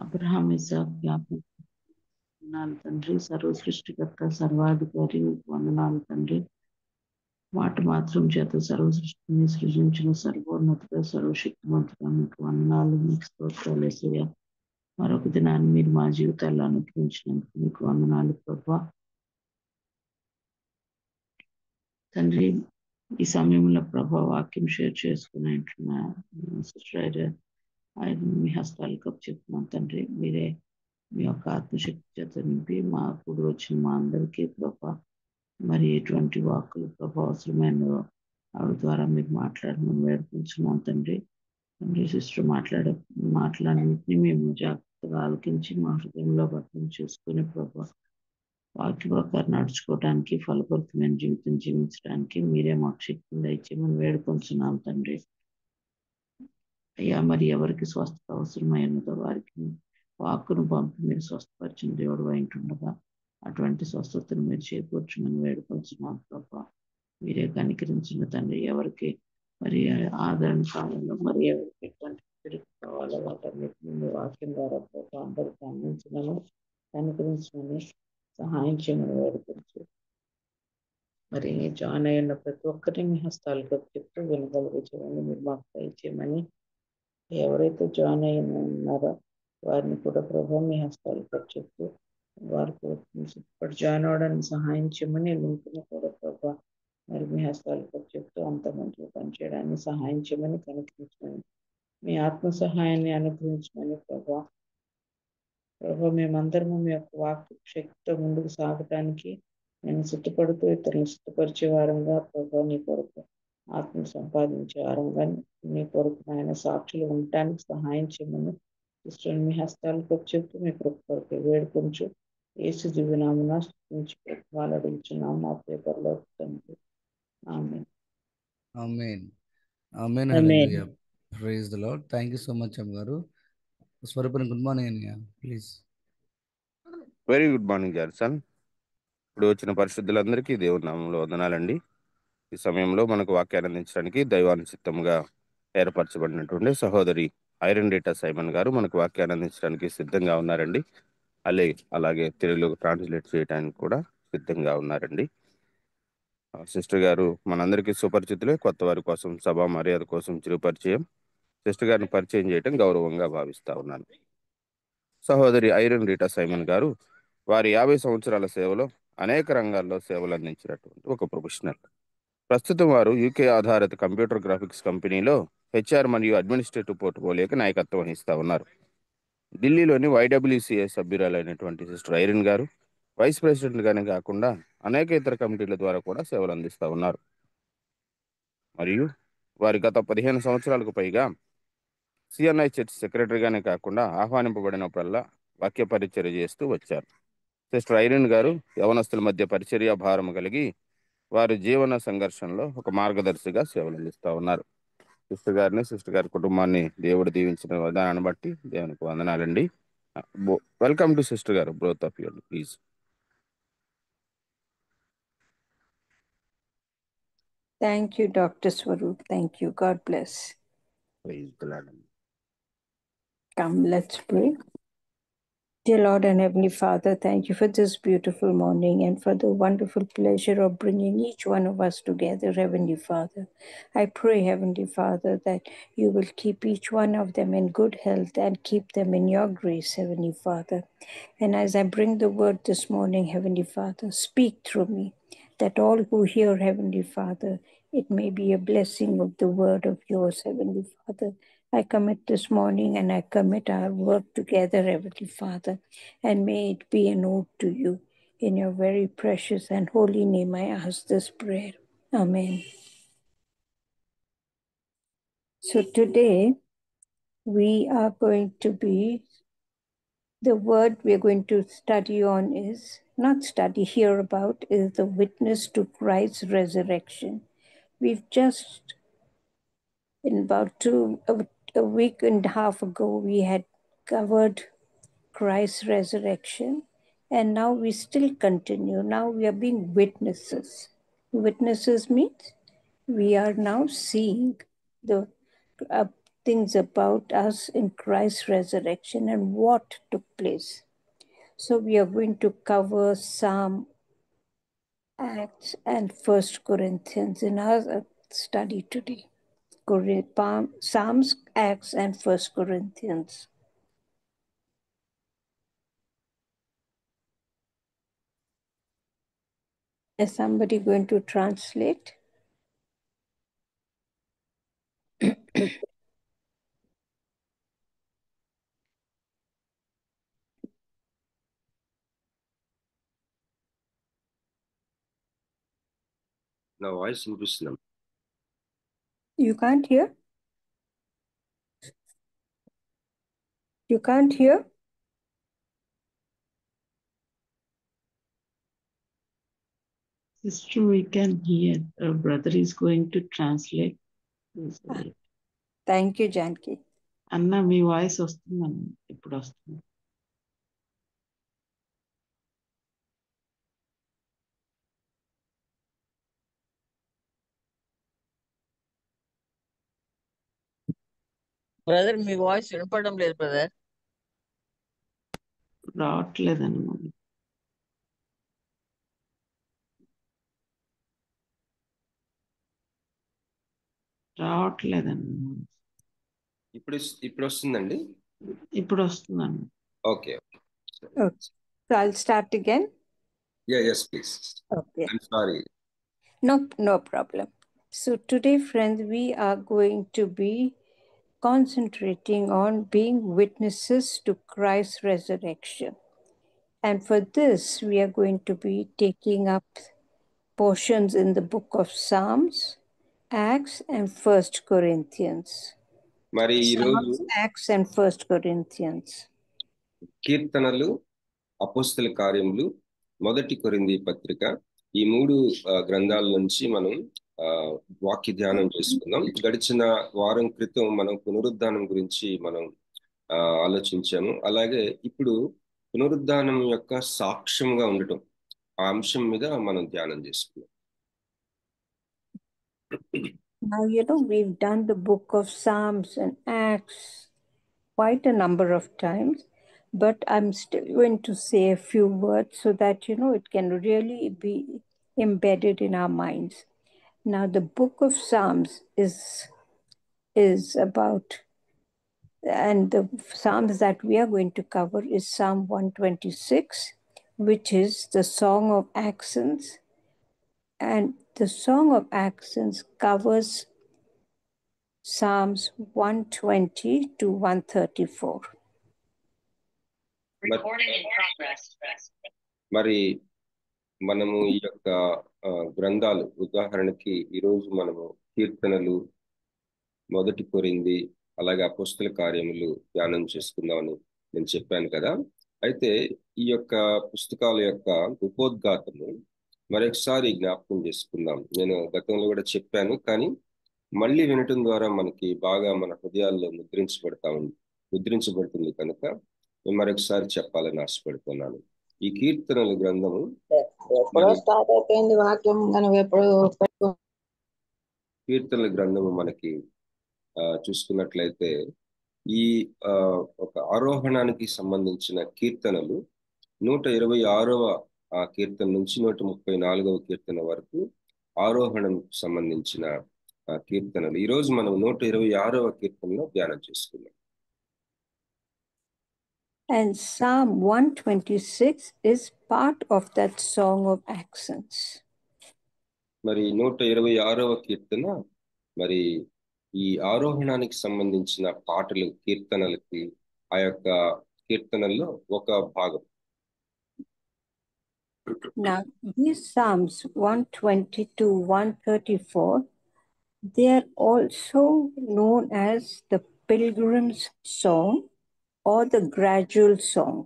Abraham ఇస్సాకు జ్ఞాపకం వందనాలు తండ్రి. సర్వ సృష్టికర్త సర్వాధికారి వందనాలు తండ్రి. మాట మాత్రం చేత సర్వ సృష్టిని సృజించిన సర్వోన్నతుడ సర్వశక్తిమంతుడా మీకు వందనాలు, మీకు స్తోత్రాలు యేసయ్య. మరొక దినాన్ని మీరు మా జీవితాల్లో అనుగ్రహించినందుకు మీకు వందనాలు ప్రభా. తండ్రి, ఈ సమయంలో ప్రభా వాక్యం షేర్ చేసుకుని సిస్టర్ ఆయన మీ హస్తాలకు చెప్తున్నాం తండ్రి. మీరే మీ యొక్క ఆత్మశక్తి చేత నింపి మా కూడి వచ్చిన మా అందరికీ ప్రభా మరి ఎటువంటి వాక్కులు ప్రభా అవసరమైన ఆవిడ ద్వారా మీరు మాట్లాడమని వేడుకుంటున్నాం తండ్రి. తండ్రి సిస్టర్ మాట్లాడిని మేము జాగ్రత్తగా ఆలకించి మా హృదయంలో భద్రం చేసుకుని ప్రభా వాక్య ప్రకారం నడుచుకోవడానికి ఫలభరితమైన జీవితం జీవించడానికి మీరే మాకు శక్తిని దయచేయమని వేడుకుంటున్నాం తండ్రి. అయ్యా మరి ఎవరికి స్వస్థత అవసరమైనదో వారికి వాక్కును పంపి మీరు స్వస్థపరిచిన దేవుడు అయింటుండగా అటువంటి స్వస్థతను మీరు చేకూర్చమని వేడుకొంచున్నాం ప్రభా. మీరే కనికరించిన తండ్రి. ఎవరికి మరి ఆదరణ కాలంలో మరి ఎవరికి ఎటువంటి తిరిగి కావాలో వాటన్నిటిని మీ వాక్యం ద్వారా ప్రభా అందరికీ అందించమని కనికరించమని సహాయం చేయమని వేడుకొంచు. మరి జాయిన్ అయిన ప్రతి ఒక్కరిని మీ హస్తాలకు చెప్తూ వినగలిగే చేయండి మీరు మాకు దయచేయమని. ఎవరైతే జాయిన్ అయి ఉన్నారో వారిని కూడా ప్రభావం మీ హస్తాలకు చెప్తూ వారికి ఇప్పుడు జాయిన్ అవడానికి సహాయం చేయమని లింక్ని కూడా ప్రభావ మరి మీ హస్తాలకు చెప్తూ అంత మంచిగా పనిచేయడానికి సహాయం చేయమని కనుకరించమని మీ ఆత్మ సహాయాన్ని అనుగ్రహించమని ప్రభా. మేమందరము మీ యొక్క వాక్ శక్తితో ముందుకు సాగటానికి నేను సిద్ధపడుతూ ఇతరులను సిద్ధపరిచే వారంగా ప్రభావ నీ కొరకు ఆత్మ సంపాదించే వారంగా నీ కొరకు ఆయన సాక్షులు ఉండటానికి సహాయం చేయమని సిస్టర్ మీ హస్తాలకు చెప్తూ మీ కొరకు వేడుకొంచు యేసు దివ్యనామమున స్తుతించి వాళ్ళు అడుగుచున్నాము మా పేపర్లో తండ్రి. ఆమేన్. ఆమేన్. ఆమేన్. హల్లెలూయా. Praise the Lord. Thank you so much అమ్మగారు. స్వరూపని గుడ్ మార్నింగ్ అన్నయ్య please. Very good morning Johnson. ఇప్పుడు వచ్చిన పరిశుద్ధులందరికీ దేవుడి నామంలో వందనాలండి. ఈ సమయంలో మనకు వాక్యాన్ని అందించడానికి దైవానుచిత్తంగా ఏర్పరచబడినటువంటి సహోదరి ఐరన్ డేటా సైమన్ గారు మనకు వాక్యాన్ని అందించడానికి సిద్ధంగా ఉన్నారండి. అలాగే తెలుగులో ట్రాన్స్లేట్ చేయడానికి కూడా సిద్ధంగా ఉన్నారండి. సిస్టర్ గారు మనందరికీ సుపరిచితులే. కొత్త వారి కోసం సభా మర్యాద కోసం చిరుపరిచయం. సిస్టర్ గారిని పరిచయం చేయడం గౌరవంగా భావిస్తా ఉన్నాను. సహోదరి ఐరన్ రీటా సైమన్ గారు వారి 50 సంవత్సరాల సేవలో అనేక రంగాల్లో సేవలు అందించినటువంటి ఒక ప్రొఫెషనల్. ప్రస్తుతం వారు యూకే ఆధారిత కంప్యూటర్ గ్రాఫిక్స్ కంపెనీలో హెచ్ఆర్ మరియు అడ్మినిస్ట్రేటివ్ పోర్ట్ఫోలియోకి నాయకత్వం వహిస్తూ ఉన్నారు. ఢిల్లీలోని వైడబ్ల్యూసీఏ సభ్యురాలైనటువంటి సిస్టర్ ఐరన్ గారు వైస్ ప్రెసిడెంట్గానే కాకుండా అనేక ఇతర కమిటీల ద్వారా కూడా సేవలు అందిస్తూ ఉన్నారు. మరియు వారి గత 15 సంవత్సరాలకు పైగా సిఎన్ఐ చర్చ్ సెక్రటరీగానే కాకుండా ఆహ్వానింపబడినప్పుడల్లా వాక్య పరిచర్య చేస్తూ వచ్చారు. సిస్టర్ ఐరన్ గారు యవనస్తుల మధ్య పరిచర్య భారం కలిగి వారి జీవన సంఘర్షణలో ఒక మార్గదర్శిగా సేవలు అందిస్తూ ఉన్నారు. సిస్టర్ గారిని సిస్టర్ గారి కుటుంబాన్ని దేవుడు దీవించిన విధానాన్ని బట్టి దేవునికి వందనాలండి. వెల్కమ్ టు సిస్టర్ గారు, broth of you please. Thank you, Dr. Swaroop. Thank you. God bless. Praise the Lord. Come, let's pray. Dear Lord and Heavenly Father, thank you for this beautiful morning and for the wonderful pleasure of bringing each one of us together, Heavenly Father. I pray, Heavenly Father, that you will keep each one of them in good health and keep them in your grace, Heavenly Father. And as I bring the word this morning, Heavenly Father, speak through me, that all who hear, Heavenly Father, it may be a blessing of the word of yours, Heavenly Father. I commit this morning and I commit our work together, Heavenly Father, and may it be an ode to you. In your very precious and holy name I ask this prayer. Amen. So today we are going to be, the word we're going to study on is, not study, hear about, is the witness to Christ's resurrection. We've just, in about a week and a half ago, we had covered Christ's resurrection, and now we still continue. Now we are being witnesses. Witnesses means we are now seeing things about us in Christ's resurrection and what took place. So we are going to cover Psalm, Acts, and 1 Corinthians in our study today. Psalms, Acts, and 1 Corinthians. Is somebody going to translate? నా voice వినిపిస్తున్నాం. You can't hear? You can't hear? Sister, we can hear. Our brother is going to translate. Thank you, Janki. అన్న మీ voice వస్తుందన్న, ఇప్పుడు వస్తుంది. Brother మీ voice వినపడడం లేదు brother. రావట్లేదన్న, రావట్లేదన్న. ఇప్పుడు వస్తుందండి. ఇప్పుడు వస్తుందన్న. Okay. Okay. So I'll start again. Yes, please. Okay. I'm sorry. No problem. So today, friends, we are going to be concentrating on being witnesses to Christ's resurrection. And for this, we are going to be taking up portions in the book of Psalms, Acts, and 1 Corinthians. మరి ఈరోజు Psalms, Acts, and 1 Corinthians. కీర్తనలు, అపోస్తల కార్యములు, మొదటి కొరింథీ పత్రిక, ఈ 3 గ్రంథాల నుంచి మనం వాక్య ధ్యానం చేసుకుందాం. గడిచిన వారం క్రితం మనం పునరుద్ధానం గురించి మనం ఆలోచించాము. అలాగే ఇప్పుడు పునరుద్ధానం యొక్క సాక్ష్యంగా ఉండటం, ఆ అంశం మీద మనం ధ్యానం చేసుకుందాం. Now, we've done the book of Psalms and Acts quite a number of times, but I'm still going to say a few words so that, it can really be embedded in our minds. Now, the book of Psalms is about, and the Psalms that we are going to cover is Psalm 126, which is the Song of Ascents. And the Song of Ascents covers Psalms 120 to 134. మరి మనము ఈ యొక్క గ్రంథాలు, ఉదాహరణకి ఈరోజు మనము కీర్తనలు, మొదటి కొరింథీ, అలాగే అపోస్తల కార్యములు ధ్యానం చేసుకుందామని నేను చెప్పాను కదా. అయితే ఈ యొక్క పుస్తకాల యొక్క ఉపోద్ఘాతము మరొకసారి జ్ఞాపకం చేసుకుందాం. నేను గతంలో కూడా చెప్పాను, కానీ మళ్ళీ వినటం ద్వారా మనకి బాగా మన హృదయాల్లో ముద్రించబడుతుంది కనుక నేను మరొకసారి చెప్పాలని ఆశపడుతున్నాను. ఈ కీర్తనల గ్రంథము కీర్తనల గ్రంథము మనకి చూసుకున్నట్లయితే ఈ ఒక ఆరోహణానికి సంబంధించిన కీర్తనలు 126వ కీర్తన నుంచి 134వ కీర్తన వరకు ఆరోహణం సంబంధించిన కీర్తనలు. ఈరోజు మనం 126వ కీర్తనలో ధ్యానం చేసుకున్నాం. And Psalm 126 is part of that Song of Ascents. మరి 126వ కీర్తన మరి ఈ ఆరోహణానికి సంబంధించిన పాటలు, కీర్తనలకి ఆ యొక్క కీర్తనల్లో ఒక భాగం. Now, these Psalms 120 to 134, they are also known as the Pilgrim's Song or the Gradual Song.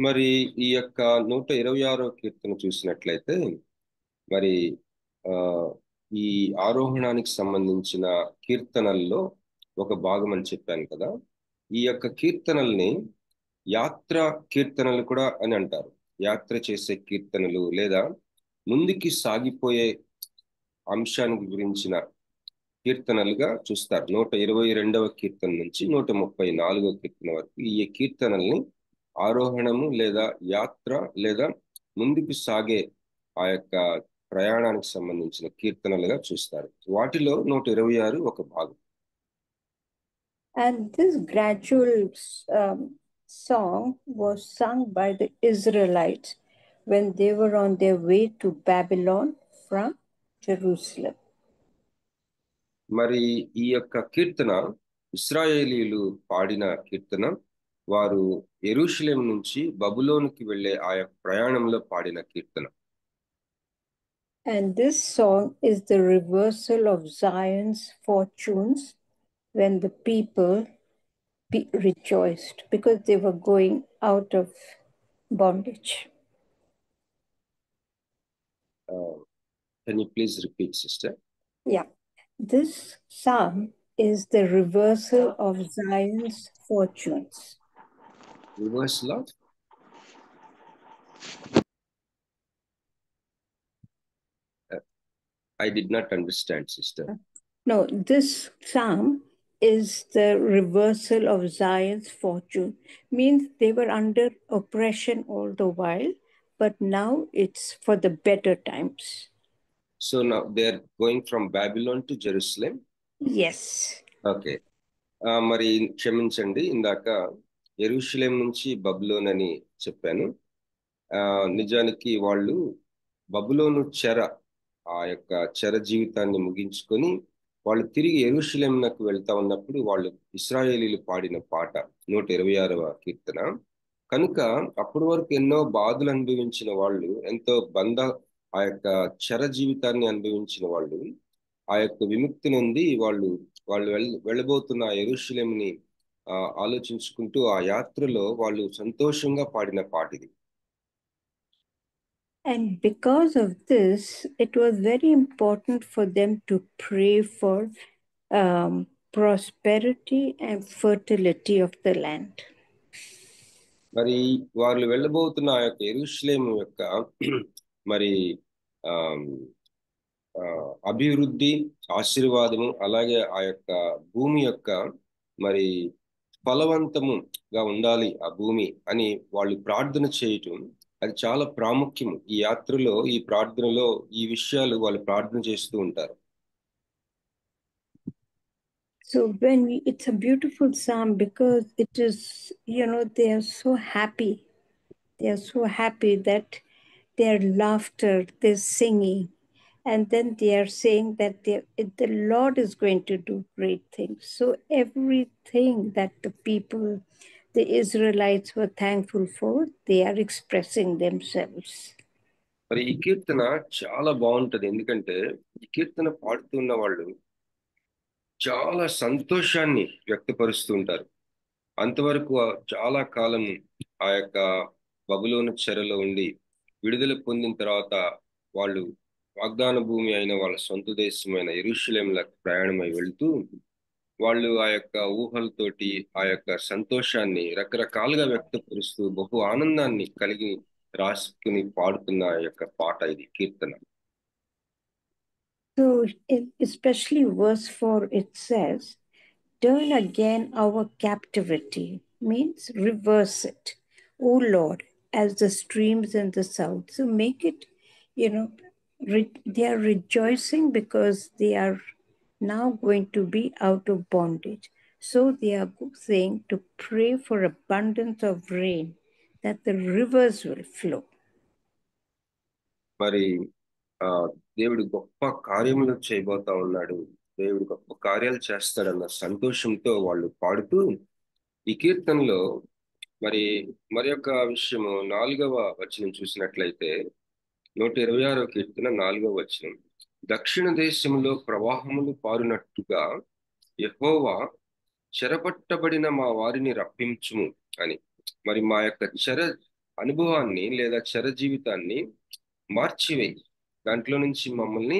మరి ఈ యొక్క 126వ కీర్తన చూసినట్లయితే మరి ఈ ఆరోహణానికి సంబంధించిన కీర్తనల్లో ఒక భాగం అని చెప్పాను కదా. ఈ యొక్క కీర్తనల్ని యాత్ర కీర్తనలు కూడా అని అంటారు. యాత్ర చేసే కీర్తనలు లేదా ముందుకి సాగిపోయే అంశానికి గురించిన కీర్తనలుగా చూస్తారు. 122వ కీర్తన నుంచి 134వ కీర్తన వరకు ఈ కీర్తనల్ని ఆరోహణము లేదా యాత్ర లేదా ముందుకు సాగే ఆ యొక్క ప్రయాణానికి సంబంధించిన కీర్తనలుగా చూస్తారు. వాటిలో 126 ఒక భాగం. And this gradual song was sung by the Israelites when they were on their way to Babylon from Jerusalem. మరి ఈ యొక్క కీర్తన ఇశ్రాయేలీయులు పాడిన కీర్తన, వారు యెరూషలేం నుంచి బబులోనుకి వెళ్ళే ఆ యొక్క ప్రయాణంలో పాడిన కీర్తన. And this song is the reversal of Zion's fortunes when the people rejoiced because they were going out of bondage. Can you please repeat, sister? Yeah. This psalm is the reversal of Zion's fortunes. Reversal of? I did not understand, sister. No, this psalm is the reversal of Zion's fortune. Means they were under oppression all the while, but now it's for the better times. So now they're going from Babylon to Jerusalem? Yes. Okay. మరి క్షమించండి, ఇందాక యెరూషలేం నుంచి బబులోన్ అని చెప్పాను. నిజానికి వాళ్ళు బబులోను ఆ యొక్క చెర జీవితాన్ని ముగించుకొని వాళ్ళు తిరిగి యెరూషలేమునకు వెళ్తా ఉన్నప్పుడు వాళ్ళు ఇశ్రాయేలీలు పాడిన పాట 126వ కీర్తన. కనుక అప్పటి వరకు ఎన్నో బాధలు అనుభవించిన వాళ్ళు, ఎంతో ఆ యొక్క చెర జీవితాన్ని అనుభవించిన వాళ్ళు ఆ యొక్క విముక్తి నుండి వాళ్ళు వెళ్ళబోతున్న యెరూషలేముని ఆలోచించుకుంటూ ఆ యాత్రలో వాళ్ళు సంతోషంగా పాడిన పాట ఇది. And because of this, it was very important for them to pray for prosperity and fertility of the land. మరి వాళ్ళు వెళ్ళబోతున్న ఆ యొక్క యెరూషలేము యొక్క మరి అభివృద్ధి, ఆశీర్వాదము, అలాగే ఆ యొక్క భూమి యొక్క మరి ఫలవంతముగా ఉండాలి ఆ భూమి అని వాళ్ళు ప్రార్థన చేయటం, అది చాలా ప్రాముఖ్యం. ఈ యాత్రలో, ఈ ప్రార్థనలో ఈ విషయాలు వాళ్ళు ప్రార్థన చేస్తూ ఉంటారు. So it's a beautiful psalm because it is, they are so happy. They are so happy that their laughter, their singing, and then they are saying that the Lord is going to do great things. So everything that the Israelites were thankful for, they are expressing themselves. మరి ఈ కీర్తన చాలా బాగుంటది. ఎందుకంటే ఈ కీర్తన పాడుతున్న వాళ్ళు చాలా సంతోషాన్ని వ్యక్తపరుస్తూ ఉంటారు. అంతవరకు చాలా కాలం ఆ యొక్క బబులోను చెరలో ఉండి విడుదల పొందిన తర్వాత వాళ్ళు వాగ్దాన భూమి అయిన వాళ్ళ సొంత దేశమైన యెరూషలేములకు ప్రయాణమై వెళ్తూ వాళ్ళు ఆ యొక్క ఊహలతోటి ఆ యొక్క సంతోషాన్ని రకరకాలుగా వ్యక్తపరుస్తూ బహు ఆనందాన్ని కలిగి రాసుకుని పాడుతున్న ఆ యొక్క పాట ఇది, కీర్తన. So especially verse 4, it says, turn again our captivity, means reverse it, O Lord, as the streams in the south. So make it, they are rejoicing because they are now going to be out of bondage. So they are saying to pray for abundance of rain, that the rivers will flow. మరి దేవుడు గొప్ప కార్యములు చేయబోతా ఉన్నాడు, దేవుడు గొప్ప కార్యాలు చేస్తాడన్న సంతోషంతో వాళ్ళు పాడుతూ ఈ కీర్తనలో మరి యొక్క విషయము 4వ వచనం చూసినట్లయితే 126వ కీర్తన 4వ వచనం, దక్షిణ దేశంలో ప్రవాహములు పారునట్టుగా యెహోవా చెరపట్టబడిన మా వారిని రప్పించుము అని. మరి మా యొక్క చెర అనుభవాన్ని లేదా చెర జీవితాన్ని మార్చివేయి, దాంట్లో నుంచి మమ్మల్ని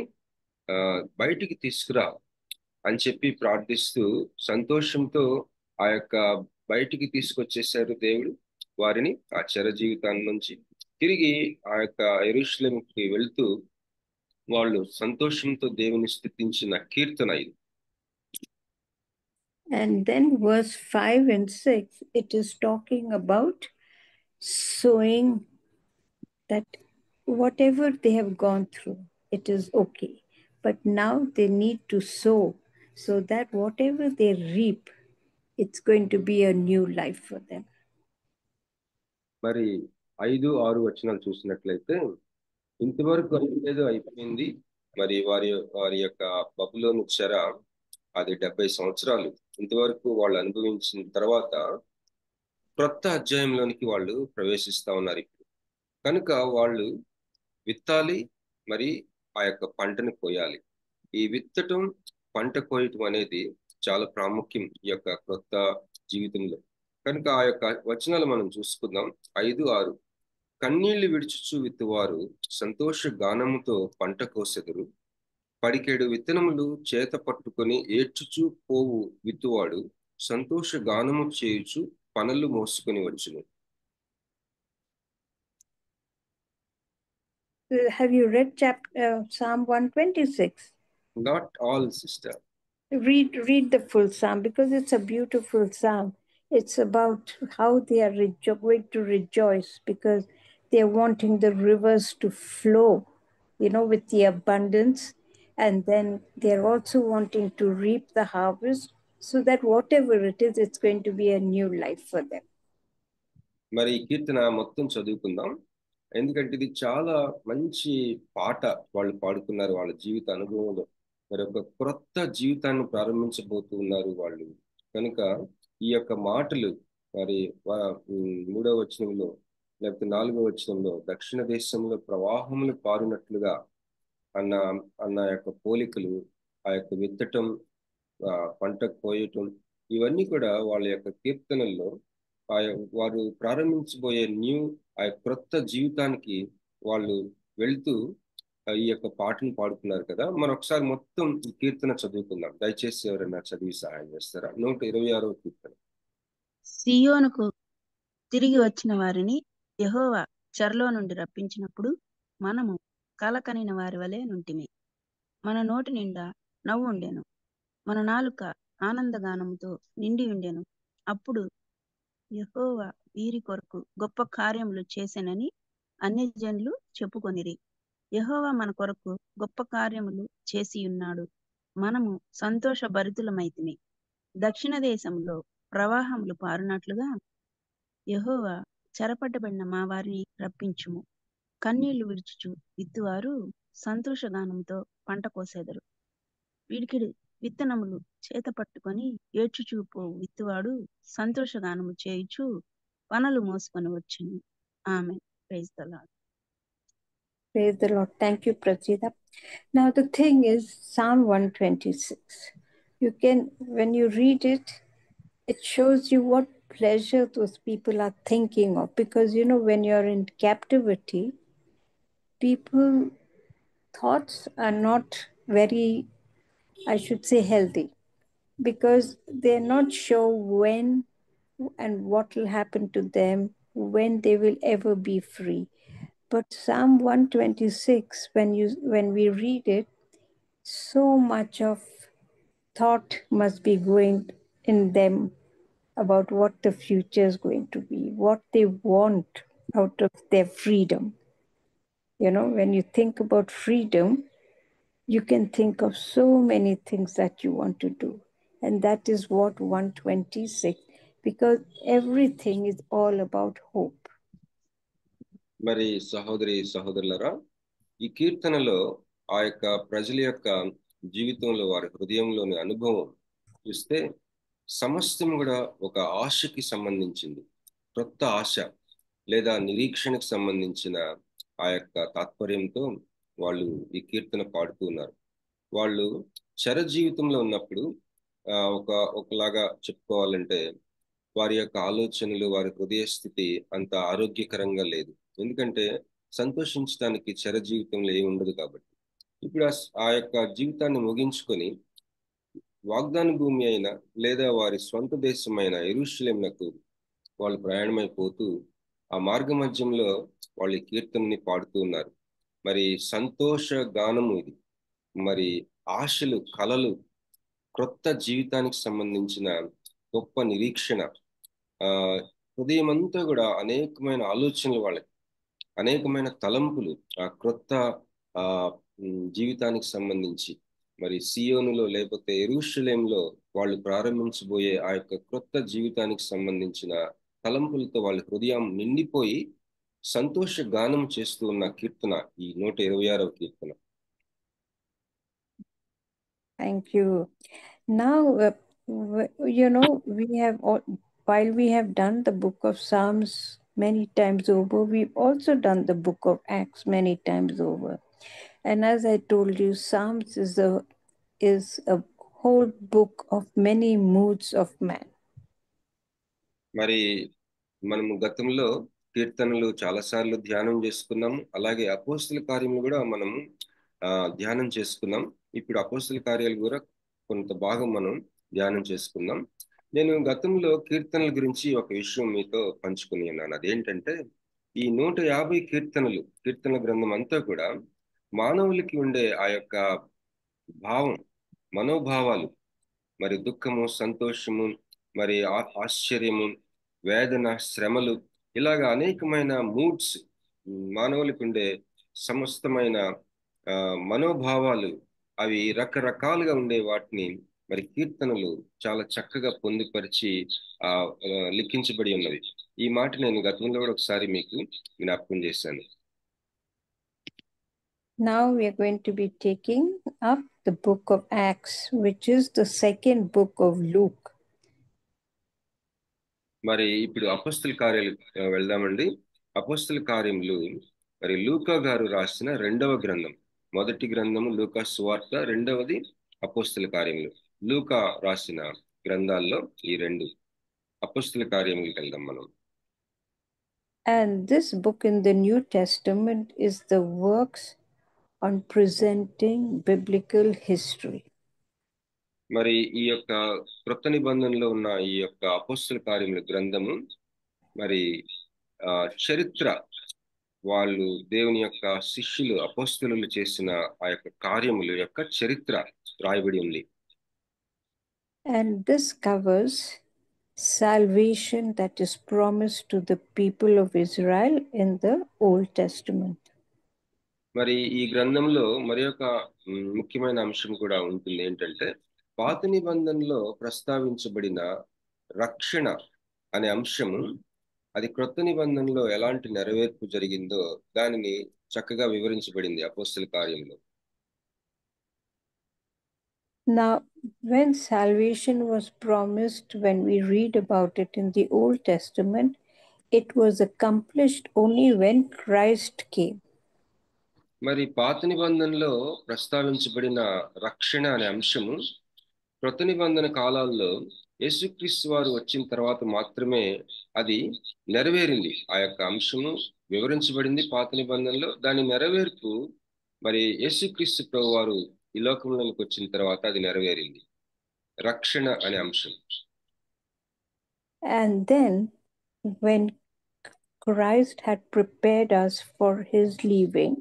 బయటికి తీసుకురా అని చెప్పి ప్రార్థిస్తూ సంతోషంతో ఆ యొక్క బయటికి తీసుకొచ్చేసారు దేవుడు వారిని ఆ చెర జీవితాన్ని నుంచి. తిరిగి ఆ యొక్క యెరూషలేముకి వెళ్తూ వాళ్ళు సంతోషంతో దేవుని స్తుతించిన కీర్తన ఇది. And then verse 5 and 6, it is talking about sowing, that whatever they have gone through, it is okay. But now they need to sow so that whatever they reap, it's going to be a new life for them. మరి 5-6 వచనాలు చూసినట్లయితే ఇంతవరకు ఏదో అయిపోయింది. మరి వారి యొక్క బబులోను చెర అది 70 సంవత్సరాలు ఇంతవరకు వాళ్ళు అనుభవించిన తర్వాత క్రొత్త అధ్యాయంలోనికి వాళ్ళు ప్రవేశిస్తా ఉన్నారు. ఇప్పుడు కనుక వాళ్ళు విత్తాలి, మరి ఆ యొక్క పంటను కోయాలి. ఈ విత్తటం, పంట కోయటం అనేది చాలా ప్రాముఖ్యం ఈ యొక్క క్రొత్త జీవితంలో. కనుక ఆ యొక్క వచనాలు మనం చూసుకుందాం. 5-6. కన్నీళ్లు విడుచుచు విత్తువారు సంతోష గానముతో పంట కోసెదరు. పడికేడు విత్తనములు చేత పట్టుకొని ఏడ్చుచు పోవు విత్తువాడు సంతోష గానము చేయుచు పనులు మోసుకొని వచ్చును. Have you read Psalm 126? Not all, sister. Read the full psalm, because it's a beautiful psalm. It's about how they are going to rejoice because they are wanting the rivers to flow, with the abundance. And then they're also wanting to reap the harvest so that whatever it is, it's going to be a new life for them. మరి ఈ కీర్తన మొత్తం చదువుకుందాం, ఎందుకంటే ఇది చాలా మంచి పాట వాళ్ళు పాడుకున్నారు వాళ్ళ జీవిత అనుభవంలో. మరి ఒక క్రొత్త జీవితాన్ని ప్రారంభించబోతున్నారు వాళ్ళు. కనుక ఈ యొక్క మాటలు మరి 3వ వచనంలో లేకపోతే 4వ వచనంలో దక్షిణ దేశంలో ప్రవాహములు పారునట్లుగా అన్న యొక్క పోలికలు, ఆ యొక్క విత్తటం, పంట కోయటం, ఇవన్నీ కూడా వాళ్ళ యొక్క కీర్తనల్లో వారు ప్రారంభించబోయే ఆ క్రొత్త జీవితానికి వాళ్ళు వెళ్తూ ఈ యొక్క పాటను పాడుతున్నారు కదా. మరొకసారి మొత్తం ఈ కీర్తన చదువుకుందాం. దయచేసి ఎవరైనా చదివి సహాయం చేస్తారా? 126వ కీర్తన. సియోనుకు తిరిగి వచ్చిన వారిని యెహోవా చెరలో నుండి రప్పించినప్పుడు మనము కలకనిన వారి వలె నుంటిమి. మన నోటి నిండా నవ్వు ఉండెను, మన నాలుక ఆనందగానముతో నిండి ఉండెను. అప్పుడు యెహోవా వీరి కొరకు గొప్ప కార్యములు చేసెనని అన్యజనులు చెప్పుకొనిరి. యెహోవా మన కొరకు గొప్ప కార్యములు చేసి ఉన్నాడు, మనము సంతోష భరితులమైతిమి. దక్షిణ దేశంలో ప్రవాహములు పారునట్లుగా యెహోవా చెరపట్టబడిన మా వారిని రప్పించుము. కన్నీళ్లు విడుచుచు విత్తువారు సంతోషగానంతో పంట కోసెదరు. పిడికిడి విత్తనములు చేత పట్టుకొని ఏడ్చుచూ పోవు విత్తువాడు సంతోషగానము చేయుచు పనులు మోసుకొని వచ్చును. ఆమేన్. Praise the Lord. Praise the Lord. Thank you, Prachita. Now the thing is, Psalm 126. You can, when you read it, it shows you what pleasure those people are thinking of. Because, when you're in captivity, people's thoughts are not very, I should say, healthy. Because they're not sure when and what will happen to them, when they will ever be free. But Psalm 126, when we read it, so much of thought must be going in them about what the future is going to be, what they want out of their freedom. When you think about freedom, you can think of so many things that you want to do. And that is what 126, because everything is all about hope. మరి సహోదరులరా, ఈ కీర్తనలో ఆ యొక్క ప్రజల యొక్క జీవితంలో వారి హృదయంలోని అనుభవం చూస్తే సమస్తం కూడా ఒక ఆశకి సంబంధించింది. క్రొత్త ఆశ లేదా నిరీక్షణకు సంబంధించిన ఆ యొక్క తాత్పర్యంతో వాళ్ళు ఈ కీర్తన పాడుతున్నారు. వాళ్ళు చెర జీవితంలో ఉన్నప్పుడు ఒకలాగా చెప్పుకోవాలంటే వారి యొక్క ఆలోచనలు, వారి హృదయ స్థితి అంత ఆరోగ్యకరంగా లేదు. ఎందుకంటే సంతోషించడానికి చెర జీవితంలో ఏమి ఉండదు కాబట్టి. ఇప్పుడు ఆ యొక్క జీవితాన్ని ముగించుకొని వాగ్దాన భూమి అయిన లేదా వారి స్వంత దేశమైన యెరూషలేమునకు వాళ్ళు ప్రయాణమైపోతూ ఆ మార్గ మధ్యంలో వాళ్ళు ఈ కీర్తనని పాడుతూ ఉన్నారు. మరి సంతోష గానము ఇది. మరి ఆశలు, కలలు, క్రొత్త జీవితానికి సంబంధించిన గొప్ప నిరీక్షణ, హృదయం అంతా కూడా అనేకమైన ఆలోచనలు వాళ్ళకి, అనేకమైన తలంపులు ఆ క్రొత్త ఆ జీవితానికి సంబంధించి మరి సియోనులో లేకపోతే యెరూషలేంలో వాళ్ళు ప్రారంభించబోయే ఆ యొక్క క్రొత్త జీవితానికి సంబంధించిన తలంపులతో వాళ్ళ హృదయం నిండిపోయి సంతోష గానం చేస్తూ ఉన్న కీర్తన ఈ 126వ కీర్తన. Thank you. Now, we have, while we have done the book of Psalms many times over, we've also done the book of Acts many times over. And as I told you, Psalms is a whole book of many moods of man. మరి మనము గతంలో కీర్తనలు చాలాసార్లు ధ్యానం చేసుకున్నాము. అలాగే అపోస్తుల కార్యములు కూడా మనము ధ్యానం చేసుకున్నాం. ఇప్పుడు అపోస్తుల కార్యాలు కూడా కొంత భాగం మనం ధ్యానం చేసుకుందాం. నేను గతంలో కీర్తనల గురించి ఒక విషయం మీతో పంచుకుని ఉన్నాను. అదేంటంటే ఈ 150 కీర్తనల గ్రంథం అంతా కూడా మానవులకి ఉండే ఆ యొక్క భావం, మనోభావాలు, మరి దుఃఖము, సంతోషము, మరి ఆశ్చర్యము, వేదన, శ్రమలు, ఇలాగ అనేకమైన మూడ్స్, మానవులకు ఉండే సమస్తమైన మనోభావాలు, అవి రకరకాలుగా ఉండే వాటిని మరి కీర్తనలు చాలా చక్కగా పొందుపరిచి లిఖించబడి ఉన్నవి. ఈ మాట నేను గతంలో కూడా ఒకసారి మీకు జ్ఞాపకం చేశాను. Now we are going to be taking up the book of Acts, which is the second book of Luke. మరి ఇప్పుడు అపోస్తుల కార్యాలు వెళ్దామండి. అపోస్తుల కార్యములు మరి లూకా గారు రాసిన 2వ గ్రంథం. మొదటి గ్రంథము లూకా సువార్త, 2వది అపోస్తుల కార్యములు. లూకా రాసిన గ్రంథాల్లో ఈ 2 అపోస్తుల కార్యములకు వెళ్దాం మనం. And this book in the New Testament is the works on presenting biblical history. మరి ఈ యొక్క క్రొత్త నిబంధనలో ఉన్న ఈ యొక్క అపోస్తుల కార్యముల గ్రంథము మరి చరిత్ర, వాళ్ళు దేవుని యొక్క శిష్యులు అపోస్తులు చేసిన ఆ యొక్క కార్యముల యొక్క చరిత్ర రాయబడి ఉంది. And this covers salvation that is promised to the people of Israel in the Old Testament. మరి ఈ గ్రంథంలో మరి ఒక ముఖ్యమైన అంశం కూడా ఉంటుంది. ఏంటంటే పాత నిబంధనలో ప్రస్తావించబడిన రక్షణ అనే అంశము, అది క్రొత్త నిబంధనలో ఎలాంటి నెరవేర్పు జరిగిందో దానిని చక్కగా వివరించబడింది అపోస్తుల కార్యంలో. Now, when salvation was promised, when we read about it in the Old Testament, it was accomplished only when Christ came. మరి పాత నిబంధనలో ప్రస్తావించబడిన రక్షణ అనే అంశము క్రొత్త నిబంధన కాలాల్లో యేసుక్రీస్తు వారు వచ్చిన తర్వాత మాత్రమే అది నెరవేరింది. ఆ యొక్క అంశము వివరించబడింది పాత నిబంధనలో. దాని నెరవేర్పు మరి యేసుక్రీస్తు ప్రభు వారు ఈ లోకంలోకి వచ్చిన తర్వాత అది నెరవేరింది, రక్షణ అనే అంశం. And then when Christ had prepared us for his leaving,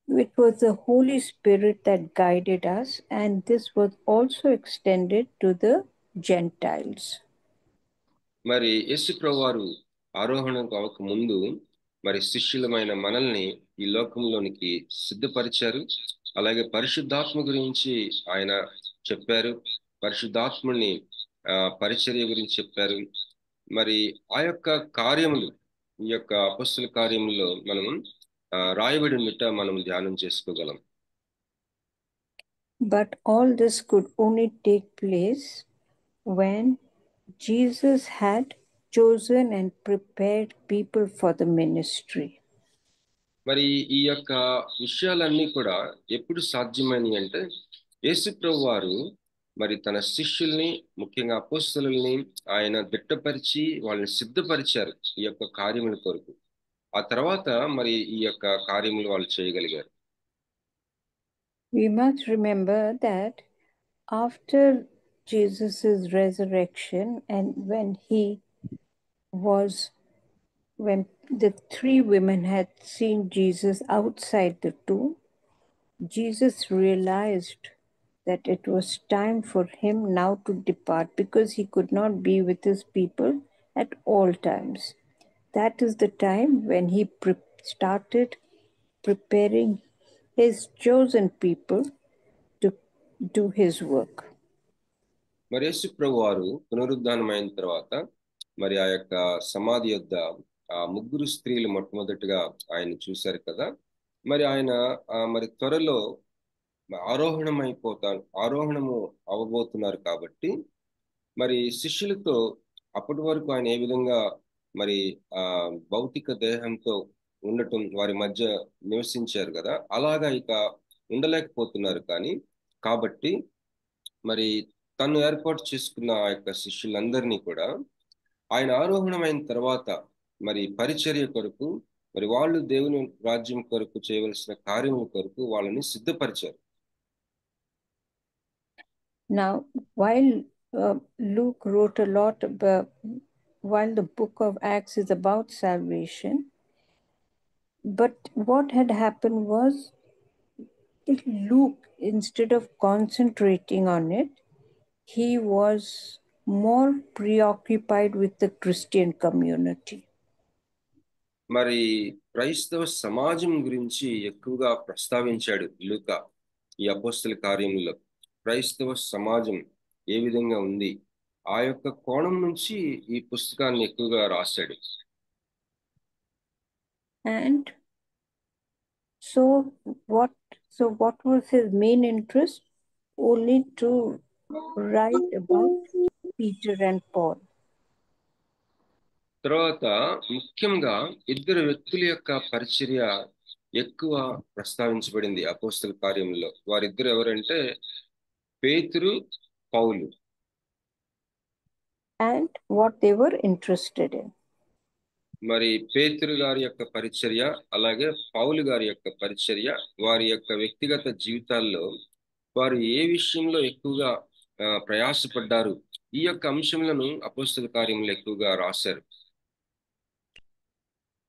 it was the Holy Spirit that guided us, and this was also extended to the Gentiles. మరి యేసు ప్రభు వారు ఆరోహణం కావక ముందు మరి శిష్యులమైన మనల్ని ఈ లోకంలోనికి సిద్ధపరిచారు. అలాగే పరిశుద్ధాత్మ గురించి ఆయన చెప్పారు, పరిశుద్ధాత్మని పరిచర్య గురించి చెప్పారు. మరి ఆ యొక్క కార్యములు, ఈ యొక్క అపొస్తల కార్యములో మనం రాయబడి ఉన్నట్టు మనం ధ్యానం చేసుకోగలం. But all this could only take place when Jesus had chosen and prepared people for the ministry. మరి ఈ యొక్క విషయాలన్నీ కూడా ఎప్పుడు సాధ్యమైనవి అంటే యేసు ప్రభు వారు మరి తన శిష్యుల్ని, ముఖ్యంగా అపోస్తలుల్ని ఆయన దిట్టపరిచి వాళ్ళని సిద్ధపరిచారు ఈ యొక్క కార్యముల కొరకు. ఆ తర్వాత మరి ఈ యొక్క కార్యములు వాళ్ళు చేయగలిగారు. We must remember that after Jesus's resurrection, and when the 3 women had seen Jesus outside the tomb, Jesus realized that it was time for him now to depart because he could not be with his people at all times. That is the time when he started preparing his chosen people to do his work. మరి యేసు ప్రభు వారు పునరుద్ధానమైన తర్వాత మరి ఆ యొక్క సమాధి యొద్ద ఆ ముగ్గురు స్త్రీలు మొట్టమొదటిగా ఆయన చూశారు కదా. మరి ఆయన మరి త్వరలో ఆరోహణము అవ్వబోతున్నారు కాబట్టి మరి శిష్యులతో అప్పటి వరకు ఆయన ఏ విధంగా మరి భౌతిక దేహంతో ఉండటం వారి మధ్య నివసించారు కదా, అలాగా ఇక ఉండలేకపోతున్నారు. కాబట్టి మరి తను ఏర్పాటు చేసుకున్న ఆ యొక్క శిష్యులందరినీ కూడా ఆయన ఆరోహణమైన తర్వాత మరి పరిచర్య కొరకు, మరి వాళ్ళు దేవుని రాజ్యం కొరకు చేయవలసిన కార్యముల కొరకు వాళ్ళని సిద్ధపరిచారు. Now, while Luke wrote a lot about, while the book of Acts is about salvation, but what had happened was Luke, instead of concentrating on it, he was more preoccupied with the Christian community. మరి క్రైస్తవ సమాజం గురించి ఎక్కువగా ప్రస్తావించాడు లూకా ఈ అపోస్తల కార్యములో. క్రైస్తవ సమాజం ఏ విధంగా ఉంది, ఆ యొక్క కోణం నుంచి ఈ పుస్తకాన్ని ఎక్కువగా రాశాడు. And so what was his main interest? Only to write about Peter and Paul. తర్వాత ముఖ్యంగా ఇద్దరు వ్యక్తుల యొక్క పరిచర్య ఎక్కువ ప్రస్తావించబడింది అపోస్తల కార్యంలో. వారిద్దరు ఎవరంటే పేతురు, పౌలు. And what they were interested in. మరి పేతురు గారి యొక్క పరిచర్య అలాగే పౌలు గారి యొక్క పరిచర్య, వారి యొక్క వ్యక్తిగత జీవితాల్లో వారు ఏ విషయంలో ఎక్కువగా ప్రయాసపడ్డారు, ఈ యొక్క అంశములను అపోస్తల కార్యములు ఎక్కువగా రాశారు.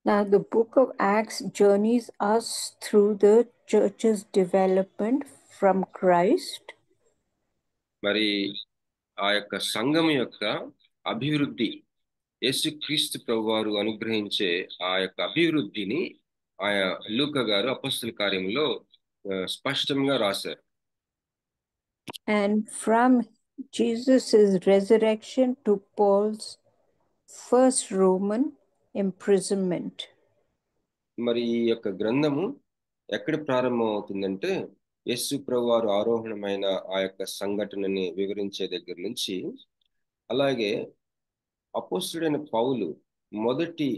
Now, the book of Acts journeys us through the church's development from Christ. మరి ఆ యొక్క సంఘం యొక్క అభివృద్ధి, యేసుక్రీస్తు ప్రభువారు అనుగ్రహించే ఆ యొక్క అభివృద్ధిని ఆయా లూకా గారు అపోస్తల కార్యంలో స్పష్టంగా రాశారు. And from Jesus' resurrection to Paul's first Roman imprisonment. మరి ఈ యొక్క గ్రంథము ఎక్కడ ప్రారంభం అవుతుందంటే యేసు ప్రభువారు ఆరోహణమైన ఆ యొక్క సంఘటనని వివరించే దగ్గర నుంచి, అలాగే అపోస్తుడైన పౌలు మొదటి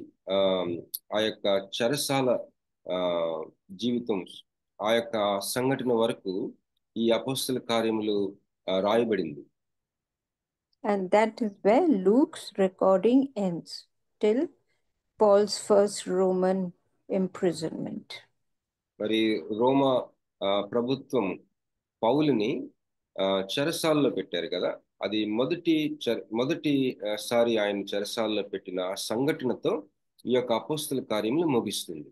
ఆ యొక్క చెరసాల జీవితం, ఆ యొక్క సంఘటన వరకు ఈ అపోస్తల కార్యములు రాయబడింది. And that is where Luke's recording ends, till Paul's first Roman imprisonment. మరి రోమా ప్రభుత్వం పౌలుని చెరసాలలో పెట్టారు కదా, అది మొదటిసారి ఆయన చెరసాలలో పెట్టిన ఆ సంఘటనతో ఈ యొక్క అపోస్తల కార్యములు ముగిస్తుంది.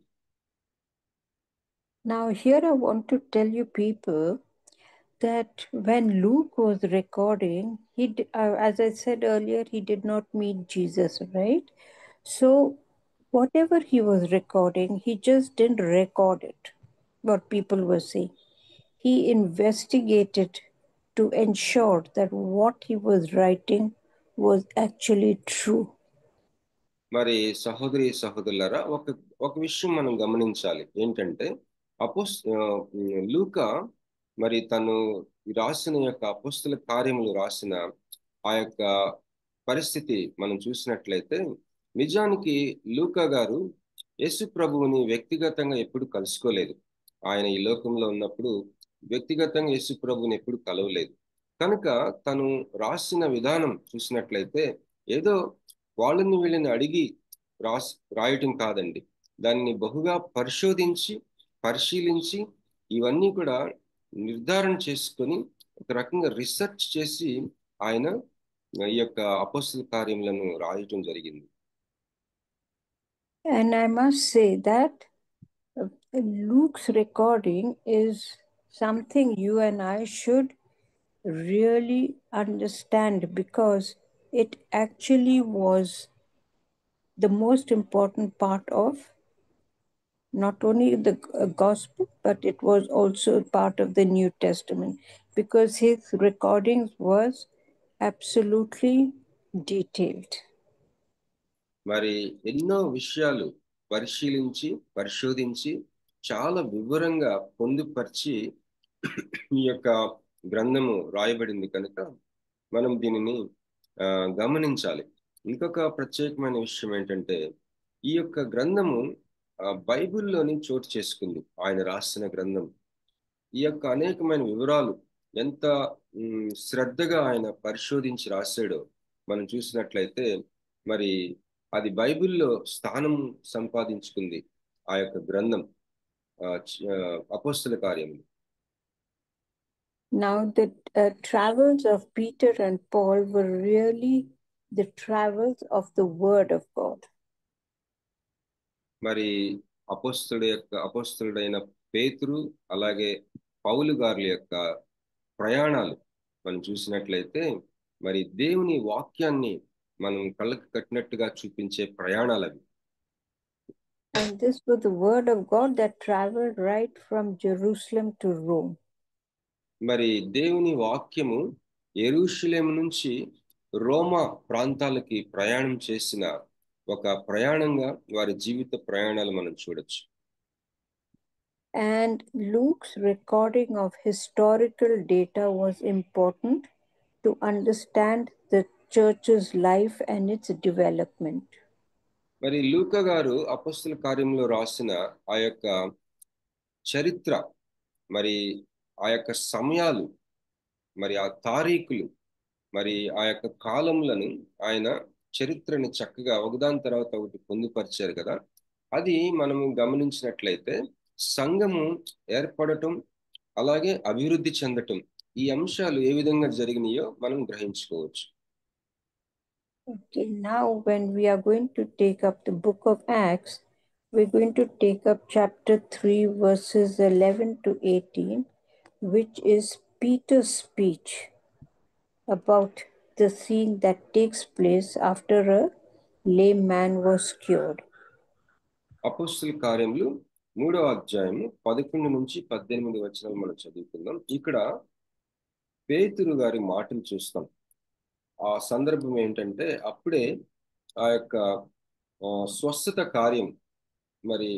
Now here I want to tell you people that when Luke was recording, as I said earlier, he did not meet Jesus, right? So whatever he was recording, he just didn't record it, what people were saying. He investigated to ensure that what he was writing was actually true. మరి సహోదరి సహోదరులారా, ఒక విషయం మనం గమనించాలి. ఏంటంటే లూకా మరి తను రాసిన యొక్క అపోస్తల కార్యములు రాసిన ఆ యొక్క పరిస్థితి మనం చూసినట్లయితే, నిజానికి లూకా గారు యేసు ప్రభువుని వ్యక్తిగతంగా ఎప్పుడు కలుసుకోలేదు. ఆయన ఈ లోకంలో ఉన్నప్పుడు వ్యక్తిగతంగా యేసు ప్రభువుని ఎప్పుడు కలవలేదు. కనుక తను రాసిన విధానం చూసినట్లయితే ఏదో వాళ్ళని వీళ్ళని అడిగి రాయటం కాదండి. దాన్ని బహుగా పరిశీలించి ఇవన్నీ కూడా నిర్ధారణ చేసుకొని ఒక రకంగా రీసెర్చ్ చేసి ఆయన ఈ యొక్క అపోస్తల కార్యములను రాయటం జరిగింది. And I must say that Luke's recording is something you and I should really understand, because it actually was the most important part of not only the gospel, but it was also part of the New Testament, because his recordings was absolutely detailed. మరి ఎన్నో విషయాలు పరిశోధించి చాలా వివరంగా పొందుపరిచి ఈ యొక్క గ్రంథము రాయబడింది కనుక మనం దీనిని గమనించాలి. ఇంకొక ప్రత్యేకమైన విషయం ఏంటంటే ఈ యొక్క గ్రంథము బైబిల్లోని చోటు చేసుకుంది. ఆయన రాసిన గ్రంథం ఈ యొక్క అనేకమైన వివరాలు ఎంత శ్రద్ధగా ఆయన పరిశోధించి రాశాడో మనం చూసినట్లయితే మరి అది బైబిల్లో స్థానం సంపాదించుకుంది ఆ యొక్క గ్రంథం అపోస్తల కార్యములు. Now the travels of Peter and Paul were really the travels of the word of God. మరి అపోస్తలుడైన పేతురు అలాగే పౌలు గారి యొక్క ప్రయాణాలు మనం చూసినట్లయితే మరి దేవుని వాక్యాన్ని మనం కళ్ళకు కట్టినట్టుగా చూపించే ప్రయాణాలు అవి. And this was the word of God that traveled right from Jerusalem to Rome. మరి దేవుని వాక్యము యెరూషలేము నుంచి రోమా ప్రాంతాలకి ప్రయాణం చేసిన ఒక ప్రయాణంగా వారి జీవిత ప్రయాణాలు మనం చూడొచ్చు. And Luke's recording of historical data was important to understand the church's life and its development. మరి లూకా గారు అపోస్తల కార్యంలో రాసిన ఆ యొక్క చరిత్ర, మరి ఆ యొక్క సమయాలు, మరి ఆ తారీఖులు, మరి ఆ యొక్క కాలములను ఆయన చరిత్రని చక్కగా ఒకదాని తర్వాత ఒకటి పొందుపరిచారు కదా. అది మనము గమనించినట్లయితే సంఘము ఏర్పడటం అలాగే అభివృద్ధి చెందటం ఈ అంశాలు ఏ విధంగా జరిగినాయో మనం గ్రహించుకోవచ్చు. Okay, now when we are going to take up the book of Acts, we're going to take up chapter 3 verses 11 to 18, which is Peter's speech about the scene that takes place after a lame man was cured. అపోస్తల కార్యములు 3వ అధ్యాయము 11 నుంచి 18 వచనాలు మనం చదువుకుందాం. ఇక్కడ పేతురు గారి మాటలు చూస్తాం. ఆ సందర్భం ఏంటంటే అప్పుడే ఆ యొక్క స్వస్థత కార్యం, మరి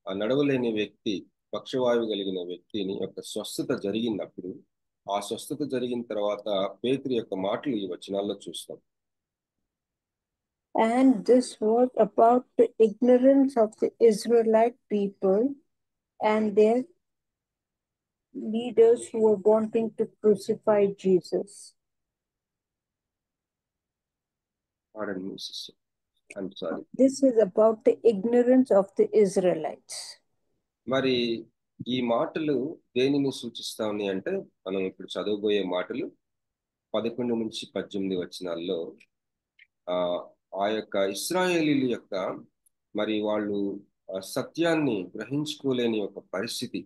ఆ నడవలేని వ్యక్తి, పక్షవాయువు కలిగిన వ్యక్తిని యొక్క స్వస్థత జరిగినప్పుడు ఆ స్వస్థత జరిగిన తర్వాత పేతురు యొక్క మాటలు ఈ వచనాల్లో చూస్తాం. And this was about the ignorance of the Israelite people and their leaders who were wanting to crucify Jesus. Pardon me, sister. I'm sorry. This is about the ignorance of the Israelites. మరి ఈ మాటలు దేనిని సూచిస్తా ఉన్నాయి అంటే మనం ఇప్పుడు చదవబోయే మాటలు 11 నుంచి 18 వచనాల్లో ఆ యొక్క ఇశ్రాయేలీల యొక్క మరి వాళ్ళు సత్యాన్ని గ్రహించుకోలేని ఒక పరిస్థితి,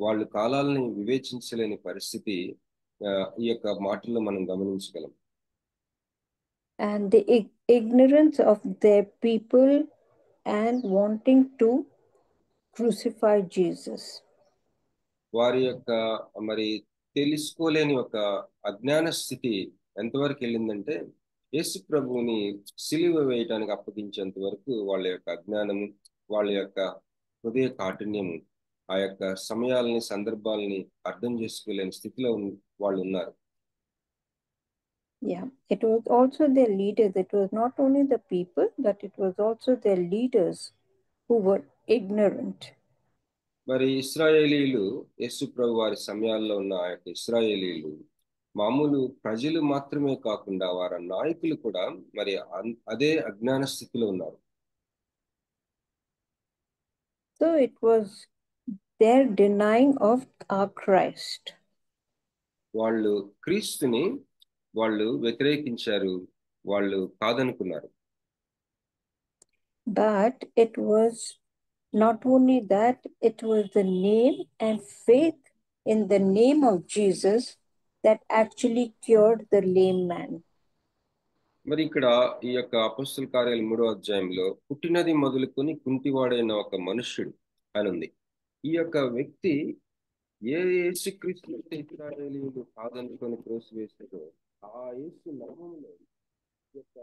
వాళ్ళు కాలాలని వివేచించలేని పరిస్థితి ఈ యొక్క మాటల్లో మనం గమనించగలం. And the ignorance of their people and wanting to crucify Jesus. వారి యొక్క మరి తెలుసుకోలేని ఒక అజ్ఞాన స్థితి ఎంతవరకు వెళ్ళిందంటే యేసు ప్రభువుని సిలువ వేయటానికి అప్పగించేంత వరకు వాళ్ళ యొక్క అజ్ఞానము, వాళ్ళ యొక్క హృదయ కాఠిన్యము, ఆ యొక్క సమయాలని సందర్భాలని అర్థం చేసుకోలేని స్థితిలో వాళ్ళు ఉన్నారు. Yeah, it was also their leaders. It was not only the people, but it was also their leaders who were ignorant. మరి ఇశ్రాయేలీలు, యేసు ప్రభు వారి సమయాల్లో ఉన్న ఆ యొక్క ఇశ్రాయేలీలు మామూలు ప్రజలు మాత్రమే కాకుండా వారి నాయకులు కూడా మరి అదే అజ్ఞాన స్థితిలో ఉన్నారు. So it was their denying of our Christ. వాళ్ళు క్రీస్తుని వాళ్ళు వ్యతిరేకించారు, వాళ్ళు కాదనుకున్నారు. But it was not only that, it was the name and faith in the name of Jesus that actually cured the lame man. మరి ఇక్కడ ఈ యొక్క అపొస్తలుల కార్యాలు 3వ అధ్యాయంలో పుట్టినది మొదలుకొని కుంటివాడైన ఒక మనుష్యుడు అని ఉంది. ఈ యొక్క వ్యక్తి ఏ యేసుక్రీస్తు అయితే ఇశ్రాయేలీయులు కాదనుకొని త్రోసివేశారో ఆ యేసు నామములో ఈ యొక్క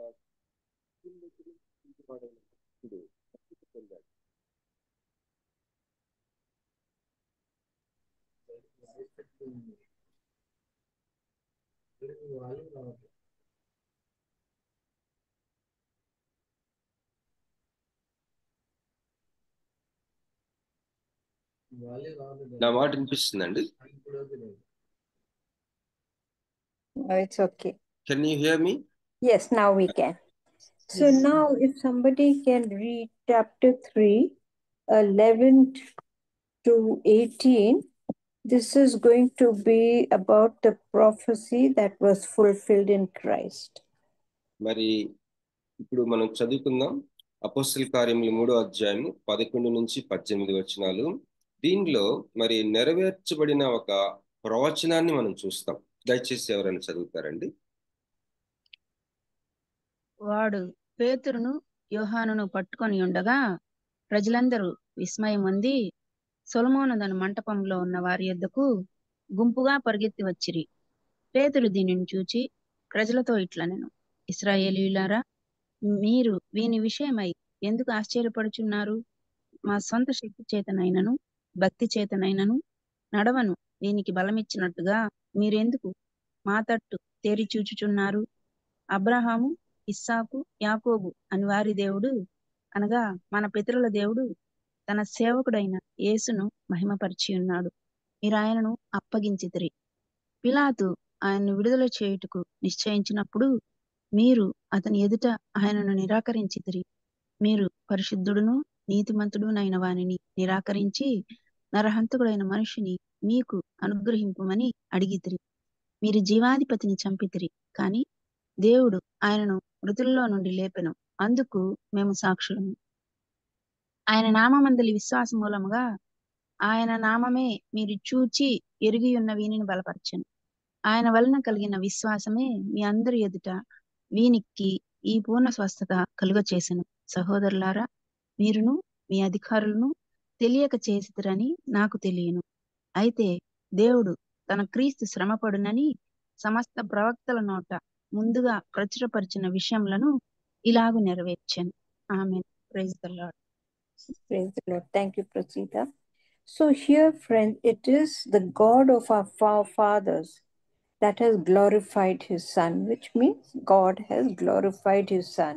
కుంటివాడైన మనుష్యుడు రక్షణ పొందాడు. నా మాట వినిపిస్తుందండి? It's okay. Can you hear me? Yes, now we can. So now if somebody can read chapter 3, 11 to 18, this is going to be about the prophecy that was fulfilled in Christ. మరి ఇప్పుడు మనం చదువుకుందాం అపొస్తలుల కార్యములు 3వ అధ్యాయం 11 నుంచి 18 వచనాలు. దీనిలో మరి నెరవేర్చబడిన ఒక ప్రవచనాన్ని మనం చూస్తాం. దయచేసి ఎవరైనా చదువుతారండి? వాడు పేతురును యోహానును పట్టుకొని ఉండగా ప్రజలందరూ విస్మయం పొంది సొలొమోను దాని మంటపంలో ఉన్న వారి యొద్దకు గుంపుగా పరిగెత్తి వచ్చిరి. పేతురు దీనిని చూచి ప్రజలతో ఇట్లనెను, ఇశ్రాయేలీయులారా, మీరు వీని విషయమై ఎందుకు ఆశ్చర్యపడుచున్నారు? మా సొంత శక్తి చేతనైనను భక్తి చేతనైనను నడవను వీనికి బలమిచ్చినట్టుగా మీరెందుకు మా తట్టు తేరి చూచుచున్నారు? అబ్రహాము, ఇస్సాకు, యాకోబు అని వారి దేవుడు అనగా మన పితరుల దేవుడు తన సేవకుడైన యేసును మహిమపరిచి ఉన్నాడు. మీరు ఆయనను అప్పగించితిరి. పిలాతు ఆయన్ను విడుదల చేయుటకు నిశ్చయించినప్పుడు మీరు అతని ఎదుట ఆయనను నిరాకరించితిరి. మీరు పరిశుద్ధుడును నీతిమంతుడునైన వానిని నిరాకరించి నరహంతకుడైన మనిషిని మీకు అనుగ్రహింపమని అడిగితిరి. మీరు జీవాధిపతిని చంపితిరి, కాని దేవుడు ఆయనను మృతుల్లో నుండి లేపెను. అందుకు మేము సాక్షులము. ఆయన నామమందలి విశ్వాస మూలముగా ఆయన నామమే మీరు చూచి ఎరిగి ఉన్న వీనిని బలపరచెను. ఆయన వలన కలిగిన విశ్వాసమే మీ అందరి ఎదుట వీనికి ఈ పూర్ణ స్వస్థత కలుగచేసెను. సహోదరులారా, మీరును మీ అధికారులను తెలియక చేసిరని నాకు తెలియను. అయితే దేవుడు తన క్రీస్తు శ్రమపడునని సమస్త ప్రవక్తల నోట ముందుగా ప్రచురపరిచిన విషయములను ఇలాగు నెరవేర్చాను. ఆమేన్. Praise the Lord. Praise the Lord. Thank you, Prasita. So here, friends, it is the God of our forefathers that has glorified his Son, which means God has glorified his Son.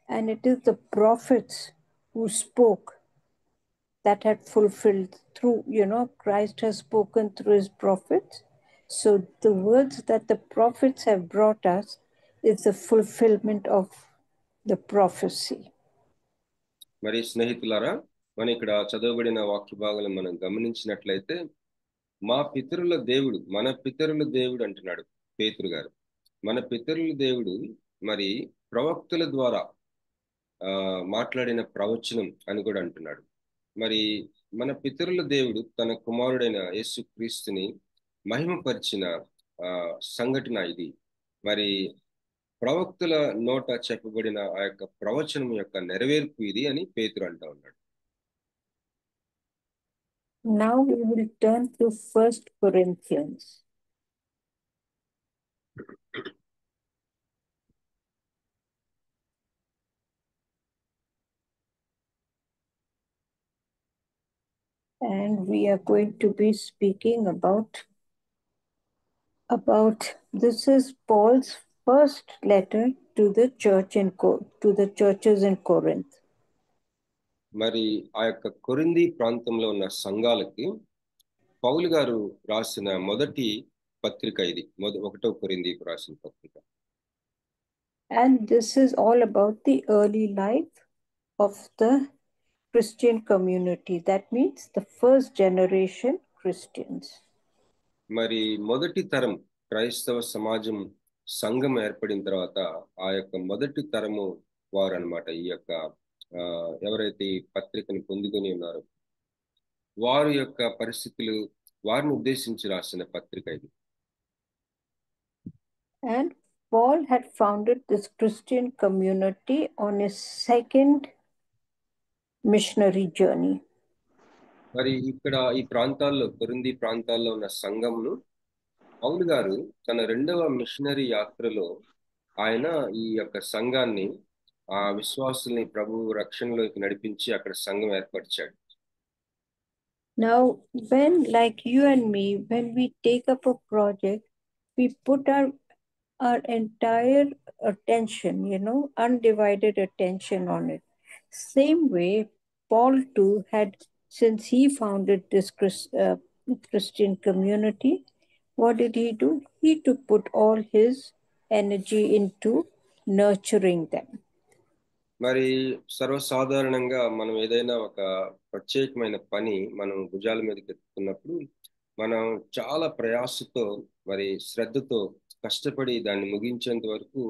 And it is the prophets who spoke that had fulfilled through, Christ has spoken through his prophets. So the words that the prophets have brought us is the fulfillment of the prophecy. మరి స్నేహితులారా, మనం ఇక్కడ చదవబడిన వాక్య భాగాలను మనం గమనించినట్లయితే మా పితరుల దేవుడు, మన పితరుల దేవుడు అంటున్నాడు పేతురు గారు. మన పితరుల దేవుడు మరి ప్రవక్తల ద్వారా మాట్లాడిన ప్రవచనం అని కూడా అంటున్నాడు. మరి మన పితరుల దేవుడు తన కుమారుడైన యేసుక్రీస్తుని మహిమపరిచిన సంఘటన ఇది. మరి ప్రవక్తల నోట చెప్పబడిన ఆ యొక్క ప్రవచనం యొక్క నెరవేర్పు ఇది అని పేతురు అంటా ఉన్నాడు. Now we will turn to 1 Corinthians. And we are going to be speaking about this is Paul's first letter to the churches in Corinth. మరి ఆ యొక్క కొరింథీ ప్రాంతంలో ఉన్న సంఘాలకి పౌలు గారు రాసిన మొదటి పత్రిక ఇది. 1వ కొరింథీకు రాసిన పత్రిక. And this is all about the early life of the Christian community. That means the first generation Christians. మరి మొదటి తరం క్రైస్తవ సమాజం సంఘం ఏర్పడిన తర్వాత ఆ యొక్క మొదటి తరము వారు అన్నమాట. ఈ యొక్క ఎవరైతే ఈ పత్రికను పొందుకొని ఉన్నారో వారి యొక్క పరిస్థితులు, వారిని ఉద్దేశించి రాసిన పత్రిక ఇది. And Paul had founded this Christian community on his second missionary journey. మరి ఇక్కడ ఈ ప్రాంతాల్లో కొరింథీ ప్రాంతాల్లో ఉన్న సంఘంను పౌలు గారు తన 2వ మిషనరీ యాత్రలో ఆయన ఈ యొక్క సంఘాన్ని ఆ విశ్వాసుల్ని ప్రభు రక్షణలోకి నడిపించి అక్కడ సంఘం ఏర్పరిచాడు. Now, when, like you and me, when we take up a project, we put our entire attention, undivided attention on it. Same way, Paul too had, since he founded this Christian community, what did he do? He to put all his energy into nurturing them. మరి సర్వసాధారణంగా మనం ఏదైనా ఒక ప్రత్యేకమైన పని మనం భుజాల మీదకి ఎత్తుకున్నప్పుడు మనం చాలా ప్రయాసతో మరి శ్రద్ధతో కష్టపడి దాన్ని ముగించేంత వరకు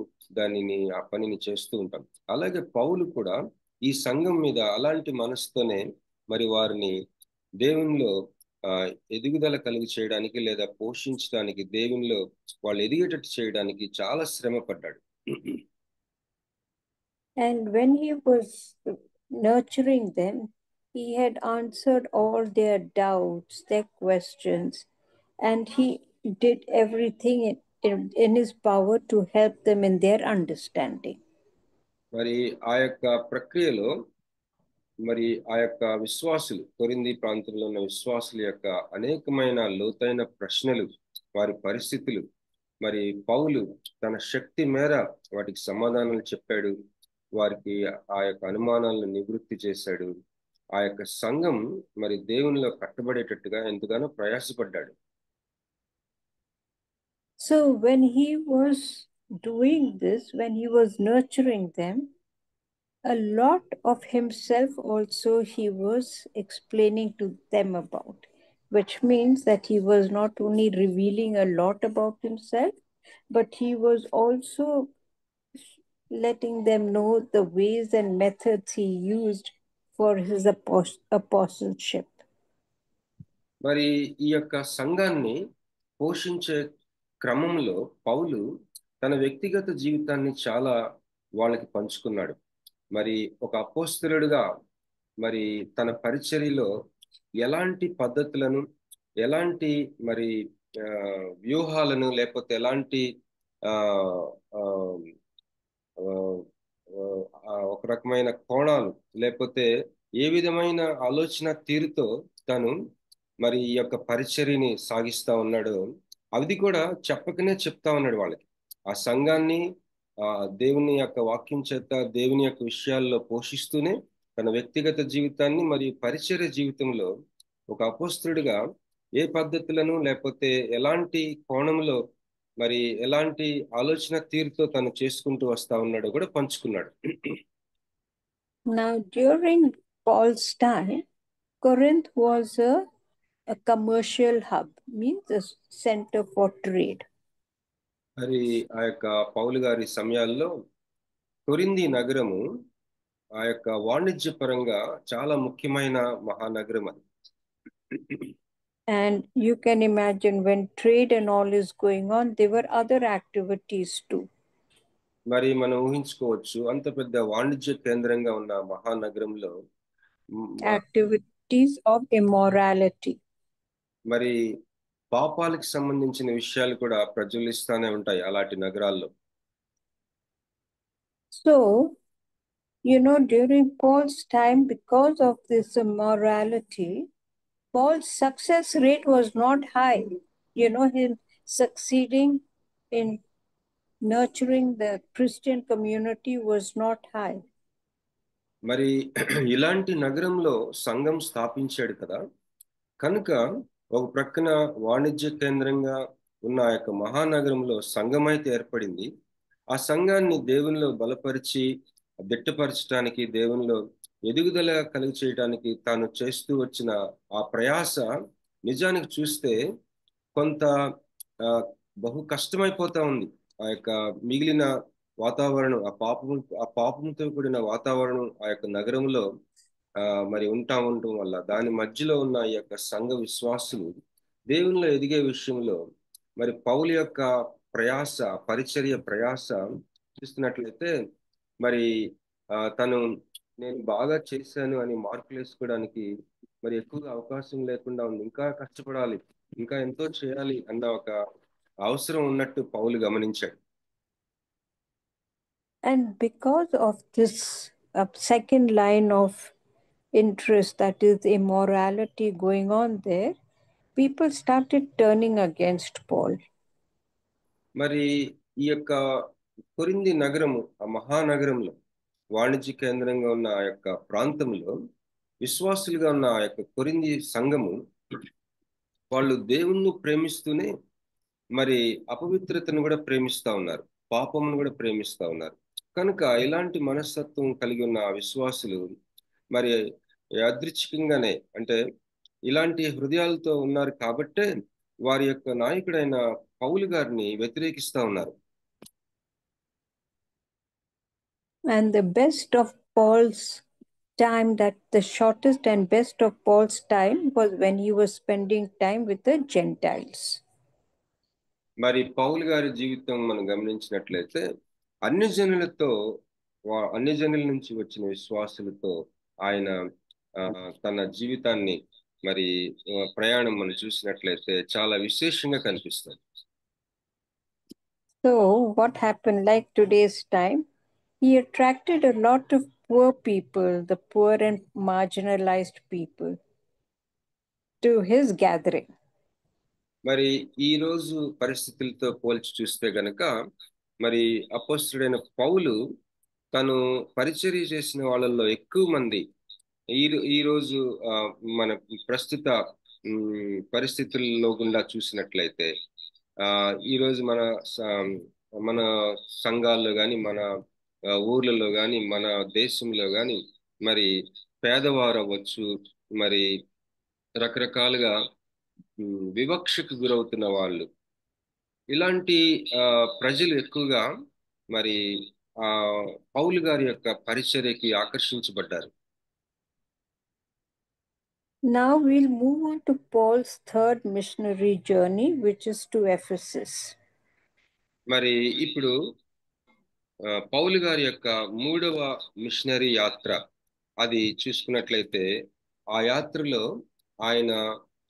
ఆ పనిని చేస్తూ ఉంటాం. అలాగే పౌలు కూడా ఈ సంఘం మీద అలాంటి మనసుతోనే మరి వారిని దేవునిలో ఎదుగుదల కలిగి చేయడానికి లేదా పోషించడానికి దేవునిలో వాళ్ళు ఎదిగేటట్టు చేయడానికి చాలా శ్రమ పడ్డాడు. And when he was nurturing them, he had answered all their doubts, their questions, and he did everything in his power to help them in their understanding. మరి ఆ యొక్క ప్రక్రియలో మరి ఆ యొక్క విశ్వాసులు కొరింథీ ప్రాంతంలో ఉన్న విశ్వాసుల యొక్క అనేకమైన లోతైన ప్రశ్నలు, వారి పరిస్థితులు, మరి పౌలు తన శక్తి మేర వాటికి సమాధానాలు చెప్పాడు. వారికి ఆ యొక్క అనుమానాలను నివృత్తి చేశాడు. ఆ యొక్క సంఘం మరి దేవునిలో కట్టబడేటట్టుగా ఎంతగానో ప్రయాసపడ్డాడు. So when he was doing this, when he was nurturing them, a lot of himself also he was explaining to them about, which means that he was not only revealing a lot about himself, but he was also letting them know the ways and methods he used for his apostleship. మరి ఈ యొక్క సంఘాన్ని పోషించే క్రమంలో పౌలు తన వ్యక్తిగత జీవితాన్ని చాలా వాళ్ళకి పంచుకున్నాడు. మరి ఒక అపోస్తలుడుగా మరి తన పరిచర్యలో ఎలాంటి పద్ధతులను, ఎలాంటి మరి వ్యూహాలను, లేకపోతే ఎలాంటి ఒక రకమైన కోణాలు, లేకపోతే ఏ విధమైన ఆలోచన తీరుతో తను మరి ఈ యొక్క పరిచర్యని సాగిస్తా ఉన్నాడు, అది కూడా చెప్పకనే చెప్తా ఉన్నాడు వాళ్ళకి. ఆ సంఘాన్ని దేవుని యొక్క వాక్యం చేత దేవుని యొక్క విషయాల్లో పోషిస్తూనే తన వ్యక్తిగత జీవితాన్ని మరియు పరిచర్య జీవితంలో ఒక అపోస్తలుడిగా ఏ పద్ధతులను, లేకపోతే ఎలాంటి కోణంలో, మరి ఎలాంటి ఆలోచన తీరుతో తను చేసుకుంటూ వస్తా ఉన్నాడో కూడా పంచుకున్నాడు. Now, during Paul's time, Corinth was a commercial hub, means a center for trade. మరి ఆ యొక్క పౌలు గారి సమయాల్లో కొరింథీ నగరము ఆ యొక్క వాణిజ్యపరంగా చాలా ముఖ్యమైన మహానగరం అది. And you can imagine when trade and all is going on, there were other activities too. మరి మనం ఊహించుకోవచ్చు, అంత పెద్ద వాణిజ్య కేంద్రంగా ఉన్న మహానగరంలో activities of immorality. మరి పాపాలకు సంబంధించిన విషయాలు కూడా ప్రజ్వలిస్తూనే ఉంటాయి అలాంటి నగరాల్లో. So, during Paul's time, because of this immorality, Paul's success rate was not high. Him succeeding in nurturing the Christian community was not high. మరి ఇలాంటి నగరంలో సంఘం స్థాపించాడు కదా, కనుక ఒక ప్రక్కన వాణిజ్య కేంద్రంగా ఉన్న ఆ యొక్క మహానగరంలో సంఘం అయితే ఏర్పడింది. ఆ సంఘాన్ని దేవునిలో బలపరిచి దిట్టపరచడానికి, దేవునిలో ఎదుగుదల కలిగి చేయడానికి తాను చేస్తూ వచ్చిన ఆ ప్రయాస నిజానికి చూస్తే కొంత బహు కష్టమైపోతా ఉంది. ఆ యొక్క మిగిలిన వాతావరణం, ఆ పాపంతో కూడిన వాతావరణం ఆ యొక్క నగరంలో మరి ఉండటం వల్ల దాని మధ్యలో ఉన్న ఈ యొక్క సంఘ విశ్వాసులు దేవునిలో ఎదిగే విషయంలో మరి పౌలు యొక్క ప్రయాస, పరిచర్య ప్రయాస చూస్తున్నట్లయితే మరి తను నేను బాగా చేశాను అని మార్కులు వేసుకోవడానికి మరి ఎక్కువగా అవకాశం లేకుండా ఉంది. ఇంకా కష్టపడాలి, ఇంకా ఎంతో చేయాలి అన్న ఒక అవసరం ఉన్నట్టు పౌలు గమనించాడు. And because of this second line of interest, that is immorality going on there, people started turning against Paul. మరి ఈ యొక్క కొరింథీ నగరము, ఆ మహానగరంలో వాణిజ్య కేంద్రంగా ఉన్న ఆ యొక్క ప్రాంతంలో విశ్వాసులుగా ఉన్న ఆ యొక్క కొరింథీ సంఘము వాళ్ళు దేవుణ్ణి ప్రేమిస్తూనే మరి అపవిత్రతను కూడా ప్రేమిస్తా ఉన్నారు, పాపమును కూడా ప్రేమిస్తా ఉన్నారు. కనుక ఇలాంటి మనస్తత్వం కలిగి ఉన్న విశ్వాసులు మరి యాదృచ్ఛికంగానే, అంటే ఇలాంటి హృదయాలతో ఉన్నారు కాబట్టే వారి యొక్క నాయకుడైన పౌలు గారిని వ్యతిరేకిస్తా ఉన్నారు. And the best of Paul's time, that the shortest and best of Paul's time was when he was spending time with the Gentiles. మరి పౌలు గారి జీవితం మనం గమనించినట్లయితే అన్ని జనుల నుంచి వచ్చిన విశ్వాసులతో ఆయన తన జీవితాన్ని మరి ప్రయాణం మనం చూసినట్లయితే చాలా విశేషంగా కనిపిస్తుంది. So what happened, like today's time, he attracted a lot of poor people, the poor and marginalized people, to his gathering. మరి ఈ రోజు పరిస్థితులతో పోల్చి చూస్తే గనక మరి అపోస్తలుడైన పౌలు తను పరిచర్య చేసిన వాళ్ళల్లో ఎక్కువ మంది ఈ రోజు మన ప్రస్తుత పరిస్థితుల్లో గుండా చూసినట్లయితే ఈ రోజు మన సంఘాల్లో కానీ, మన ఊర్లలో కానీ, మన దేశంలో కానీ మరి పేదవారు అవ్వచ్చు, మరి రకరకాలుగా వివక్షకు గురవుతున్న వాళ్ళు, ఇలాంటి ప్రజలు ఎక్కువగా మరి పౌలు గారి యొక్క పరిచర్యకి ఆకర్షించబడ్డారు. Now we'll move on to Paul's third missionary journey, which is to Ephesus. మరి ఇప్పుడు పౌలు గారి యొక్క 3వ మిషనరీ యాత్ర అది చూసుకున్నట్లయితే ఆ యాత్రలో ఆయన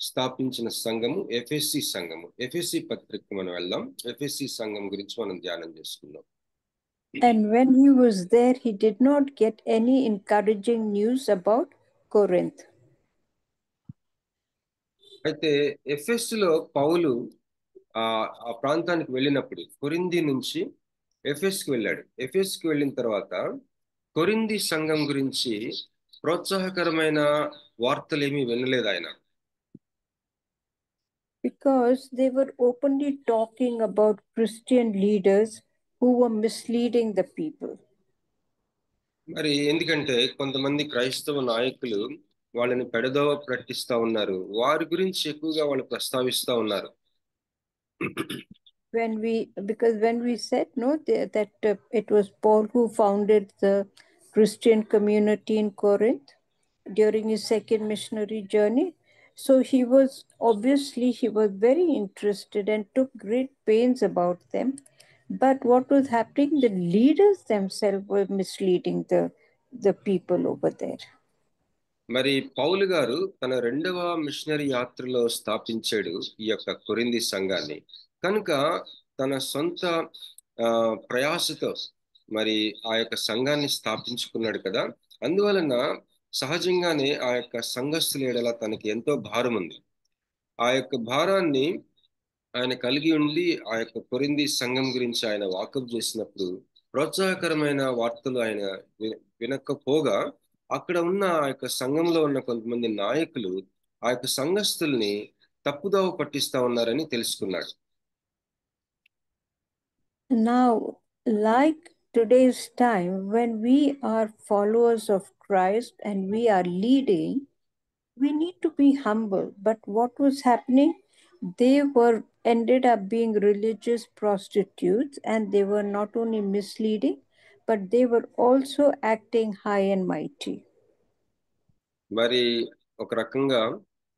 స్థాపించిన సంఘము ఎఫెసీ సంఘము. ఎఫెసీ పత్రిక మనం వెళ్దాం. ఎఫెసీ సంఘం గురించి మనం ధ్యానం చేసుకుందాం. And when he was there, he did not get any encouraging news about Corinth. అయితే ఎఫెస్లో పౌలు ఆ ప్రాంతానికి వెళ్ళినప్పుడు కొరింథీ నుంచి ఎఫెస్కి వెళ్ళాడు. ఎఫెస్కి వెళ్ళిన తర్వాత కొరింథీ సంఘం గురించి ప్రోత్సాహకరమైన వార్తలు ఏమీ వినలేదు ఆయన. Because they were openly talking about Christian leaders who were misleading the people. మరి ఎందుకంటే కొంతమంది క్రైస్తవ నాయకులు వాళ్ళని పెడదోవ పట్టిస్తా ఉన్నారు, వారి గురించి ఎక్కువగా వాళ్ళు ప్రస్తావిస్తా ఉన్నారు. Because when we said that it was Paul who founded the Christian community in Corinth during his second missionary journey, so he was very interested and took great pains about them. But what was happening, the leaders themselves were misleading the people over there. మరి పౌలు గారు తన 2వ machinery యాత్రలో స్థాపించాడు ఈ యొక్క కొరింథీ సంఘాన్ని. కనుక తన సొంత ప్రయాసతో మరి ఆ యొక్క సంఘాన్ని స్థాపించుకున్నాడు కదా. అందువలన సహజంగానే ఆ యొక్క సంఘస్థుల ఎడల తనకి ఎంతో భారం ఉంది. ఆ యొక్క భారాన్ని ఆయన కలిగి ఉండి ఆ యొక్క కొరింథీ సంఘం గురించి ఆయన వాకప్ చేసినప్పుడు ప్రోత్సాహకరమైన వార్తలు ఆయన వినకపోగా అక్కడ ఉన్న ఆ యొక్క సంఘంలో ఉన్న కొంతమంది నాయకులు ఆ యొక్క సంఘస్థుల్ని తప్పుదోవ పట్టిస్తా ఉన్నారని తెలుసుకున్నాడు. Now, like today's time, when we are followers of Christ and we are leading, we need to be humble. But what was happening? They ended up being religious prostitutes, and they were not only misleading, but they were also acting high and mighty. మరి ఒక రకంగా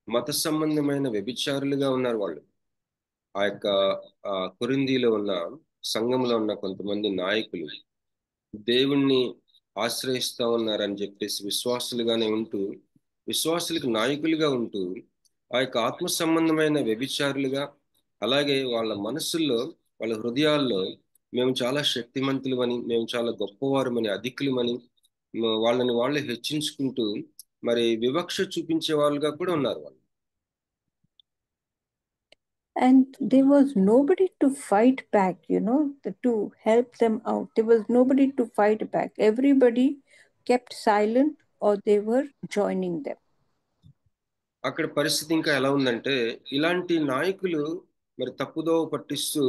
మత సంబంధమైన వ్యభిచారులుగా ఉన్నారు వాళ్ళు. ఆ యొక్క కొరింథీలో ఉన్న సంఘంలో ఉన్న కొంతమంది నాయకులు దేవుణ్ణి ఆశ్రయిస్తా ఉన్నారని చెప్పేసి విశ్వాసులకు నాయకులుగా ఉంటూ ఆ యొక్క ఆత్మ సంబంధమైన వ్యభిచారులుగా, అలాగే వాళ్ళ మనసుల్లో, వాళ్ళ హృదయాల్లో మేము చాలా శక్తిమంతులమని, మేము చాలా గొప్పవారమని, అధికులమని వాళ్ళని వాళ్ళు హెచ్చించుకుంటూ మరి వివక్ష చూపించే వాళ్ళుగా కూడా ఉన్నారు వాళ్ళు. And there was nobody to fight back, to help them out. There was nobody to fight back. Everybody kept silent or they were joining them. అక్కడ పరిస్థితి ఇంకా ఎలా ఉందంటే, ఇలాంటి నాయకులు మరి తప్పుదోవ పట్టిస్తూ,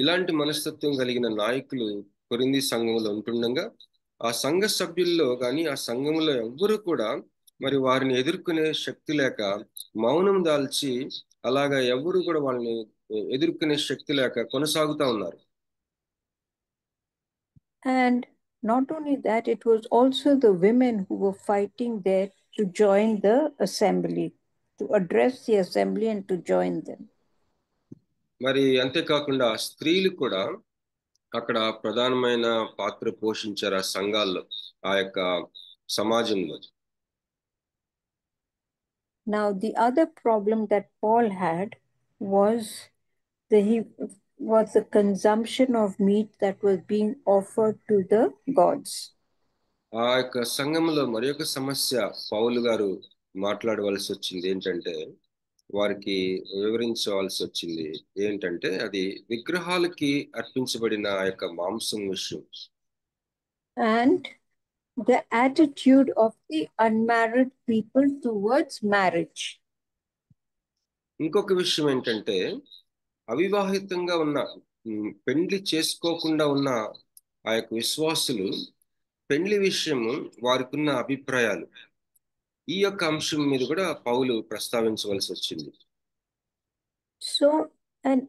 ఇలాంటి మనస్తత్వం కలిగిన నాయకులు కొరింథీ సంఘంలో ఉంటుండగా, ఆ సంఘ సభ్యుల్లో కానీ ఆ సంఘంలో ఎవ్వరూ కూడా మరి వారిని ఎదుర్కొనే శక్తి లేక మౌనం దాల్చి, అలాగా ఎవరు కూడా వాళ్ళని ఎదుర్కొనే శక్తి లేక కొనసాగుతా ఉన్నారు. And not only that, it was also the women who were fighting there to join the assembly, to address the assembly and to join them. మరి అంతేకాకుండా స్త్రీలు కూడా అక్కడ ప్రధానమైన పాత్ర పోషించారు ఆ సంఘాల్లో, ఆ యొక్క సమాజంలో. Now, the other problem that Paul had was the consumption of meat that was being offered to the gods. ఆ యొక్క సంఘంలో మరి ఒక సమస్య పౌలు గారు మాట్లాడవలసి వచ్చింది ఏంటంటే, వారికి వివరించవలసి వచ్చింది ఏంటంటే, అది విగ్రహాలకి అర్పించబడిన ఆ యొక్క మాంసం విషయం. And the attitude of the unmarried people towards marriage. ఇంకొక విషయం ఏంటంటే, అవివాహితంగా ఉన్న పెండ్లి చేసుకోకుండా ఉన్న ఆ యొక్క విశ్వాసులు పెండ్లి విషయము వారికి ఉన్న అభిప్రాయాలు, ఈ యొక్క అంశం మీద కూడా పౌలు ప్రస్తావించవలసి వచ్చింది. So, and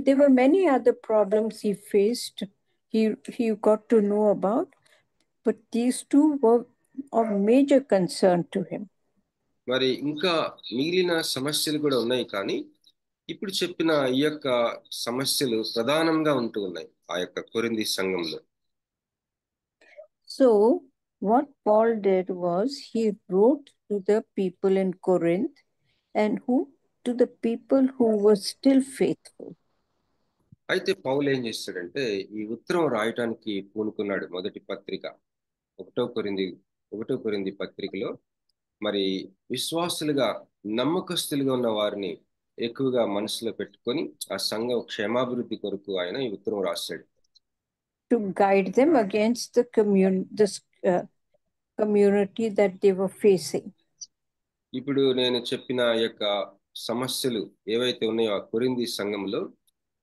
there were many other problems he faced, he got to know about, but these two were of major concern to him. మరి ఇంకా మిగిలిన సమస్యలు కూడా ఉన్నాయి, కానీ ఇప్పుడు చెప్పిన ఈ యొక్క సమస్యలు ప్రధానంగా ఉంటూ ఉన్నాయి ఆ యొక్క కొరింథీ సంఘంలో. So what Paul did was he wrote to the people in Corinth and to the people who were still faithful. అయితే పౌలు ఏం చేస్తాడంటే, ఈ ఉత్తరం రాయటానికి పూనుకున్నాడు. మొదటి పత్రిక 1 కొరింథీ పత్రికలో మరి విశ్వాసులుగా, నమ్మకస్తులుగా ఉన్న వారిని ఎక్కువగా మనసులో పెట్టుకొని ఆ సంఘం క్షేమాభివృద్ధి కొరకు ఆయన ఈ ఉత్తరం రాశాడు. To guide them against the community that they were facing. ఇప్పుడు నేను చెప్పిన యొక్క సమస్యలు ఏవైతే ఉన్నాయో ఆ కొరింథీ సంఘంలో,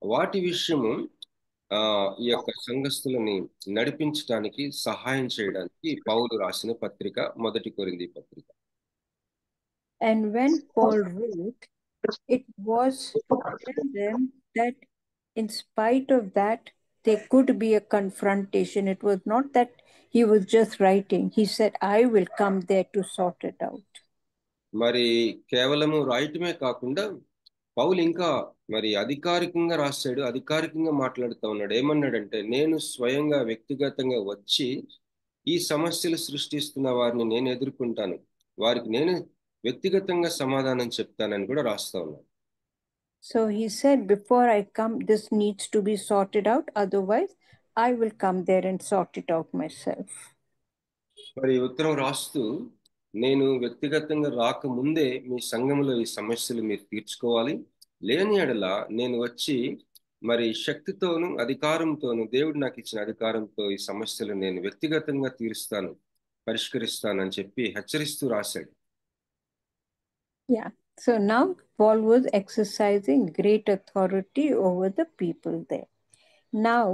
వాటి విషయము ఈ యొక్క సంఘస్థులని నడిపించడానికి, సహాయం చేయడానికి పౌలు రాసిన పత్రిక మొదటి కొరింథీ పత్రిక. And when Paul wrote, it was to tell them that in spite of that, there could be a confrontation. It was not that he was just writing. He said, I will come there to sort it out. మరి కేవలము రాయటమే కాకుండా పౌలు ఇంకా మరి అధికారికంగా రాశాడు, అధికారికంగా మాట్లాడుతూ ఉన్నాడు. ఏమన్నాడంటే, నేను స్వయంగా వ్యక్తిగతంగా వచ్చి ఈ సమస్యలు సృష్టిస్తున్న వారిని నేను ఎదుర్కొంటాను, వారికి నేను వ్యక్తిగతంగా సమాధానం చెప్తానని కూడా రాస్తా ఉన్నాను. So he said, before I come, this needs to be sorted out. Otherwise, I will come there and sort it out myself. మరి ఉత్తరం రాస్తూ, నేను వ్యక్తిగతంగా రాకముందే మీ సంఘంలో ఈ సమస్యలు మీరు తీర్చుకోవాలి, లేని ఎడల నేను వచ్చి మరి శక్తితోను అధికారంతోను, దేవుడు నాకు ఇచ్చిన అధికారంతో ఈ సమస్యలు నేను వ్యక్తిగతంగా తీరుస్తాను, పరిష్కరిస్తాను అని చెప్పి హెచ్చరిస్తూ రాశాడు. Yeah. So now Paul was exercising great authority over the people there. Now,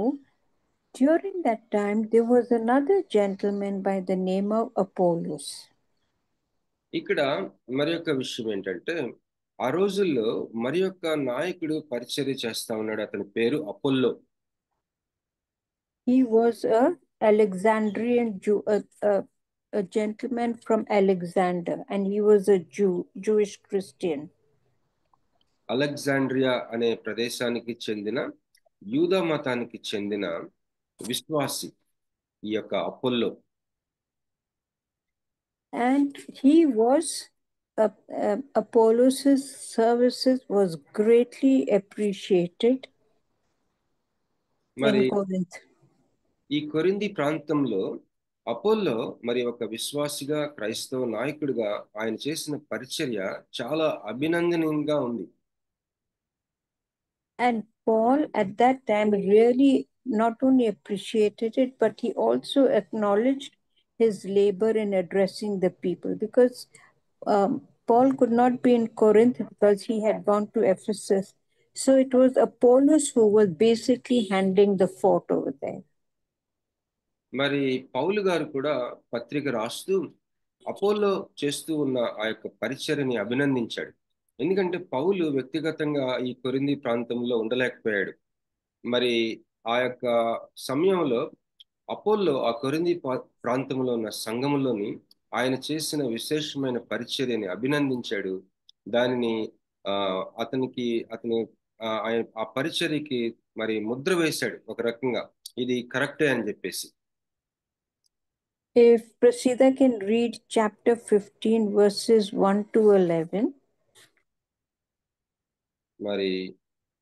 during that time, there was another gentleman by the name of Apollos. ఇక్కడ మరి యొక్క విషయం ఏంటంటే, ఆ రోజుల్లో మరి యొక్క నాయకుడు పరిచర్య చేస్తా ఉన్నాడు. అతని పేరు Apollo. He was a Alexandrian Jew, a gentleman from Alexander, and he was a Jewish Christian. Alexandria అనే ప్రదేశానికి చెందిన యూదా మతానికి చెందిన విశ్వాసి ఈ యొక్క Apollo. And he was, Apollos' services was greatly appreciated in మరి Corinth. ఈ కొరింథీ ప్రాంతంలో అపోల్లో మరి ఒక విశ్వాసిగా, క్రైస్తవ నాయకుడిగా ఆయన చేసిన పరిచర్య చాలా అభినందనీయంగా ఉంది. And Paul at that time really not only appreciated it, but he also acknowledged his labor in addressing the people, because Paul could not be in Corinth because he had gone to Ephesus. So it was Apollos who was basically handling the fort over there. మరి పౌలు గారు కూడా పత్రిక రాస్తూ అపోల్లో చేస్తూ ఉన్న ఆ యొక్క పరిచర్యని అభినందించాడు. ఎందుకంటే పౌలు వ్యక్తిగతంగా ఈ కొరింథీ ప్రాంతంలో ఉండలేకపోయాడు. మరి ఆ యొక్క సమయంలో అపోల్లో ఆ కొరింథీ ప్రాంతంలో ఉన్న సంఘములోని ఆయన చేసిన విశేషమైన పరిచర్యని అభినందించాడు. దానిని అతని ఆయన ఆ పరిచర్యకి మరి ముద్ర వేశాడు ఒక రకంగా, ఇది కరెక్టే అని చెప్పేసి. If Prasida can read chapter 15 verses 1 to 11. మరి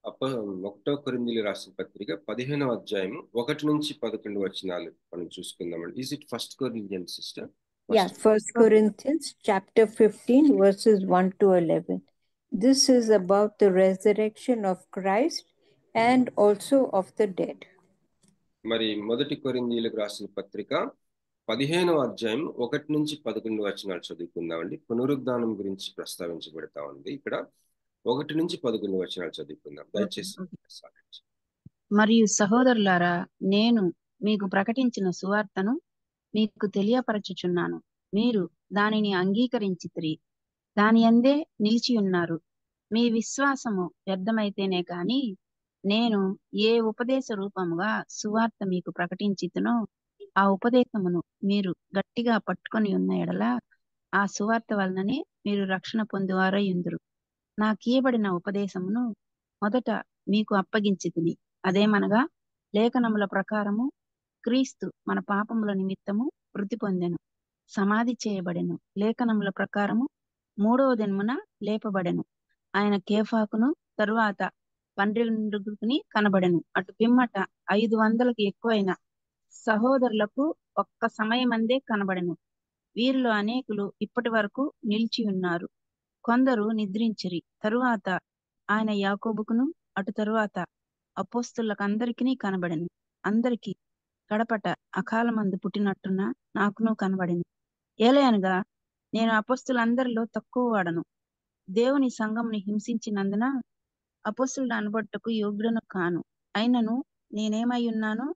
1 కొరింథీయులకు రాసిన పత్రిక 15వ అధ్యాయం 1 నుంచి 11 వచనాలు మనం చూసుకుందామండి. Is it 1 Corinthians, sister? Yeah, 1 Corinthians chapter 15 verses 1 to 11. This is about the resurrection of Christ and also of the dead. మరి 1 కొరింథీయులకు రాసిన పత్రిక 15వ అధ్యాయం 1 నుంచి 11 వచనాలు చదువుకుందామండి. పునరుద్ధానం గురించి ప్రస్తావించబడతా ఉంది. ఇక్కడ 1 నుంచి 11 వచనాలు చదువుకుందాం దయచేసి. మరియు సహోదరులారా, నేను మీకు ప్రకటించిన సువార్తను మీకు తెలియపరచుచున్నాను. మీరు దానిని అంగీకరించితిరి, దాని యందే నిలిచి ఉన్నారు. మీ విశ్వాసము వ్యర్థమైతేనే కాని నేను ఏ ఉపదేశ రూపముగా సువార్త మీకు ప్రకటించితునో ఆ ఉపదేశమును మీరు గట్టిగా పట్టుకొని ఉన్న ఎడల ఆ సువార్త వలననే మీరు రక్షణ పొందువారై ఉందురు. నాకీయబడిన ఉపదేశమును మొదట మీకు అప్పగించితిని. అదేమనగా, లేఖనముల ప్రకారము క్రీస్తు మన పాపముల నిమిత్తము మృతి పొందెను, సమాధి చేయబడెను, లేఖనముల ప్రకారము 3వ దినమున లేపబడెను. ఆయన కేఫాకును తరువాత 12కి కనబడెను. అటు పిమ్మట 500కి ఎక్కువైన సహోదరులకు ఒక్క సమయమందే కనబడెను. వీరిలో అనేకులు ఇప్పటి వరకు నిలిచి ఉన్నారు, కొందరు నిద్రించిరి. తరువాత ఆయన యాకోబుకును అటు తరువాత అపోస్తలులకందరికీ కనబడెను. అందరికీ కడపట అకాలమందు పుట్టినట్టున నాకును కనబడెను. ఏలయనగా నేను అపోస్తలులందరిలో తక్కువ వాడను. దేవుని సంఘముని హింసించినందున అపోస్తలుడు అనబట్టుకు యోగ్యుడను కాను. అయినను నేనేమై ఉన్నానో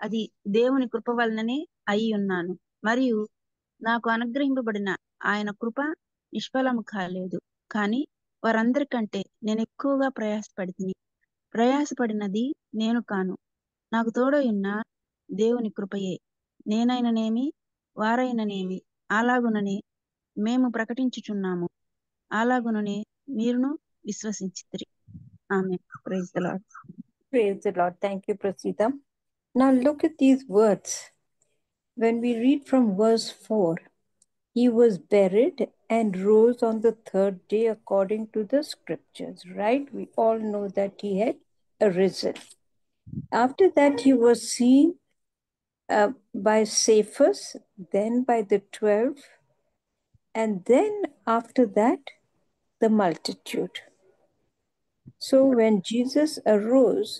అది దేవుని కృప వలననే అయి ఉన్నాను. మరియు నాకు అనుగ్రహింపబడిన ఆయన కృప నిష్ఫలము కాలేదు. కానీ వారందరికంటే నేను ఎక్కువగా ప్రయాసపడినది నేను కాను, నాకు తోడయున్న దేవుని కృపయే. నేనైననేమి వారైననేమి అలాగుననే మేము ప్రకటించుచున్నాము, అలాగుననే మీరును విశ్వసించితిరి. ఆమేన్. Praise the Lord. Praise the Lord. Thank you, Prasida. Now look at these words. When we read from verse 4, he was buried and rose on the 3rd day according to the scriptures, right? We all know that he had arisen. After that, he was seen by Cephas, then by the 12, and then after that, the multitude. So when Jesus arose,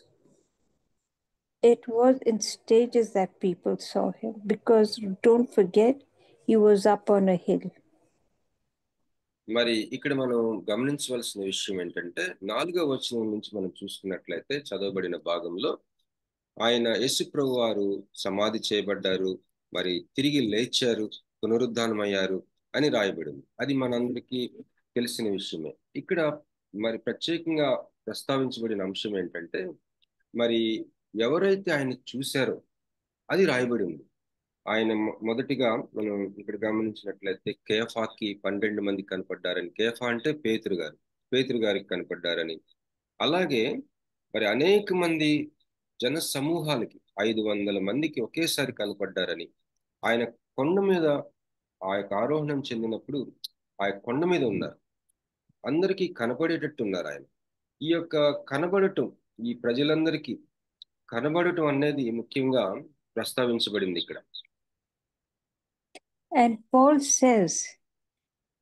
it was in stages that people saw him, because don't forget, he was up on a hill. మరి ఇక్కడ మనం గమనించవలసిన విషయం ఏంటంటే 4వ వచనం నుంచి మనం చూసుకున్నట్లయితే చదవబడిన భాగంలో ఆయన యేసుప్రభు వారు సమాధి చేయబడ్డారు, మరి తిరిగి లేచారు, పునరుద్ధానమయ్యారు అని రాయబడింది. అది మనందరికీ తెలిసిన విషయమే. ఇక్కడ మరి ప్రత్యేకంగా ప్రస్తావించబడిన అంశం ఏంటంటే, మరి ఎవరైతే ఆయన చూశారో అది రాయబడింది. ఆయన మొదటిగా మనం ఇక్కడ గమనించినట్లయితే కేఫాకి 12 మంది కనపడ్డారని. కేఫా అంటే పేతురు గారు. పేతురు గారికి కనపడ్డారని, అలాగే మరి అనేక మంది జన సమూహాలకి 500 మందికి ఒకేసారి కనపడ్డారని, ఆయన కొండ మీద ఆ యొక్క ఆరోహణం చెందినప్పుడు ఆ యొక్క కొండ మీద ఉన్నారు, అందరికీ కనపడేటట్టు ఉన్నారు ఆయన. ఈ యొక్క కనబడటం, ఈ ప్రజలందరికీ కనబడటం అనేది ముఖ్యంగా ప్రస్తావించబడింది ఇక్కడ. And Paul says,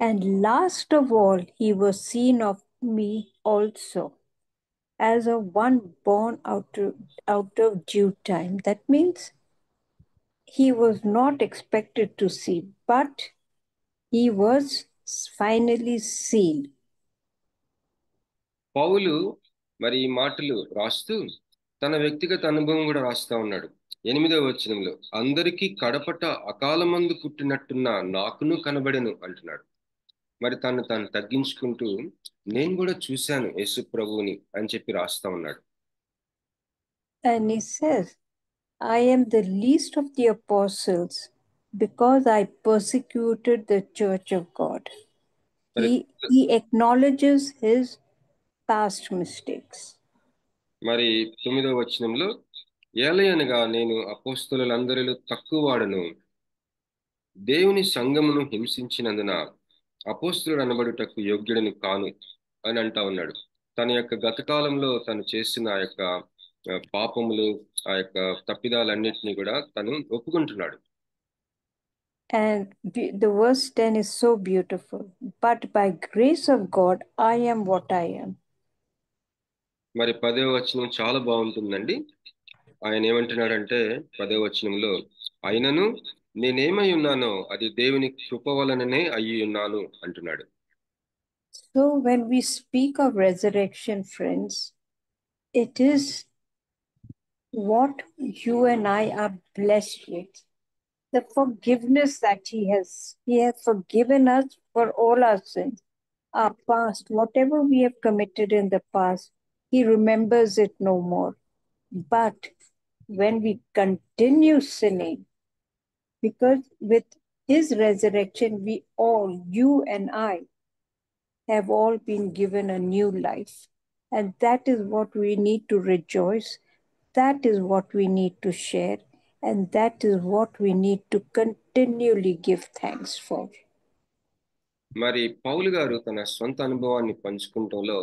and last of all, he was seen of me also, as of one born out of due time. That means he was not expected to see, but he was finally seen. పౌలు మరి ఈ మాటలు రాస్తూ తన వ్యక్తిగత అనుభవం కూడా రాస్తా ఉన్నాడు. 8వ వచనంలో, అందరికీ కడపట అకాలమందు పుట్టినట్టున్న నాకును కనబడెను అంటున్నాడు. మరి తాను తగ్గించుకుంటూ నేను కూడా చూశాను యేసు ప్రభువుని అని చెప్పి రాస్తా ఉన్నాడు. And he says, I am the least of the apostles because I persecuted the church of God. He acknowledges his past mistakes. మరి 9వ వచనంలో, ఏలయనగా నేను అపోస్తలులందరిలో తక్కువ వాడను, దేవుని సంఘమును హింసించినందున అపోస్తలుడు అనబడుటకు యోగ్యుడని కాను అని అంటా ఉన్నాడు. తన యొక్క గతకాలంలో తను చేసిన ఆ యొక్క పాపములు, ఆ యొక్క తప్పిదాలన్నిటినీ కూడా తను ఒప్పుకుంటున్నాడు. And the verse 10 is so beautiful. But by grace of God, I am what I am. మరి 10వ వచనం చాలా బాగుంటుందండి. ఆయన ఏమంటున్నాడంటే 10వ వచనంలో, అయినను నేనేమై ఉన్నానో అది దేవుని కృప వలననే అయ్యి ఉన్నాను అంటున్నాడు. So when we speak of resurrection, friends, it is what you and I are blessed with. The forgiveness that he has forgiven us for all our sins, our past, whatever we have committed in the past, he remembers it no more. But when we continue sinning, because with his resurrection, we all, you and I, have all been given a new life. And that is what we need to rejoice. That is what we need to share. And that is what we need to continually give thanks for. మరి పౌలు గారు తన సొంత అనుభవాన్ని పంచుకుంటంలో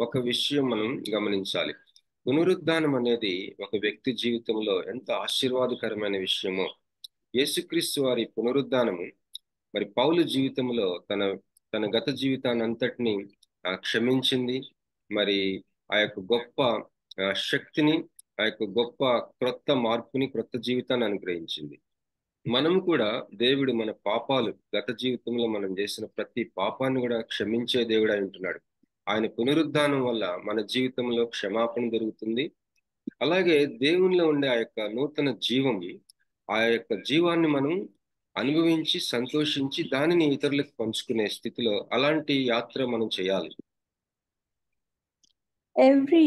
ఒక విషయం మనం గమనించాలి. పునరుద్ధానం అనేది ఒక వ్యక్తి జీవితంలో ఎంత ఆశీర్వాదకరమైన విషయమో, యేసుక్రీస్తు వారి పునరుద్ధానము మరి పౌలు జీవితంలో తన గత జీవితాన్ని అంతటిని క్షమించింది. మరి ఆ యొక్క గొప్ప శక్తిని, ఆ యొక్క గొప్ప క్రొత్త మార్పుని, క్రొత్త జీవితాన్ని అనుగ్రహించింది. మనం కూడా దేవుడు మన పాపాలు, గత జీవితంలో మనం చేసిన ప్రతి పాపాన్ని కూడా క్షమించే దేవుడు అయి ఉంటున్నాడు. ఆయన పునరుద్ధానం వల్ల మన జీవితంలో క్షమాపణ జరుగుతుంది. అలాగే దేవునిలో ఉండే ఆ యొక్క నూతన జీవం, ఆ యొక్క జీవాన్ని మనం అనుభవించి సంతోషించి దానిని ఇతరులకు పంచుకునే స్థితిలో అలాంటి యాత్ర మనం చేయాలి. Every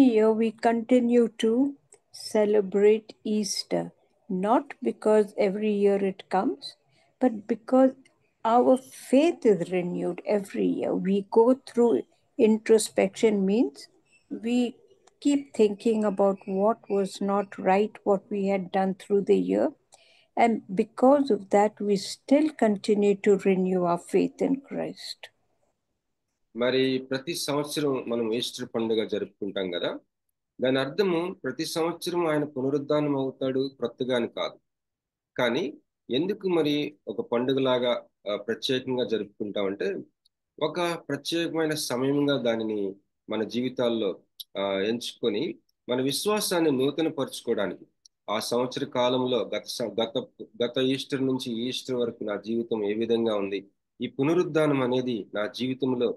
year we continue to celebrate Easter, not because every year it comes, but because our faith is renewed every year. We go through introspection, means we keep thinking about what was not right, what we had done through the year. And because of that, we still continue to renew our faith in Christ. మరి ప్రతి సంవత్సరం మనం Easter పండుగ జరుపుకుంటాం కదా, దాని అర్థము ప్రతి సంవత్సరం ఆయన పునరుద్ధానం అవుతాడు, క్రొత్తగాని కాదు. కానీ ఎందుకు మరి ఒక పండుగలాగా ప్రత్యేకంగా జరుపుకుంటామంటే, ఒక ప్రత్యేకమైన సమయంగా దానిని మన జీవితాల్లో ఎంచుకొని మన విశ్వాసాన్ని నూతనపరుచుకోవడానికి, ఆ సంవత్సర కాలంలో గత ఈస్టర్ నుంచి ఈస్టర్ వరకు నా జీవితం ఏ విధంగా ఉంది, ఈ పునరుద్ధానం అనేది నా జీవితంలో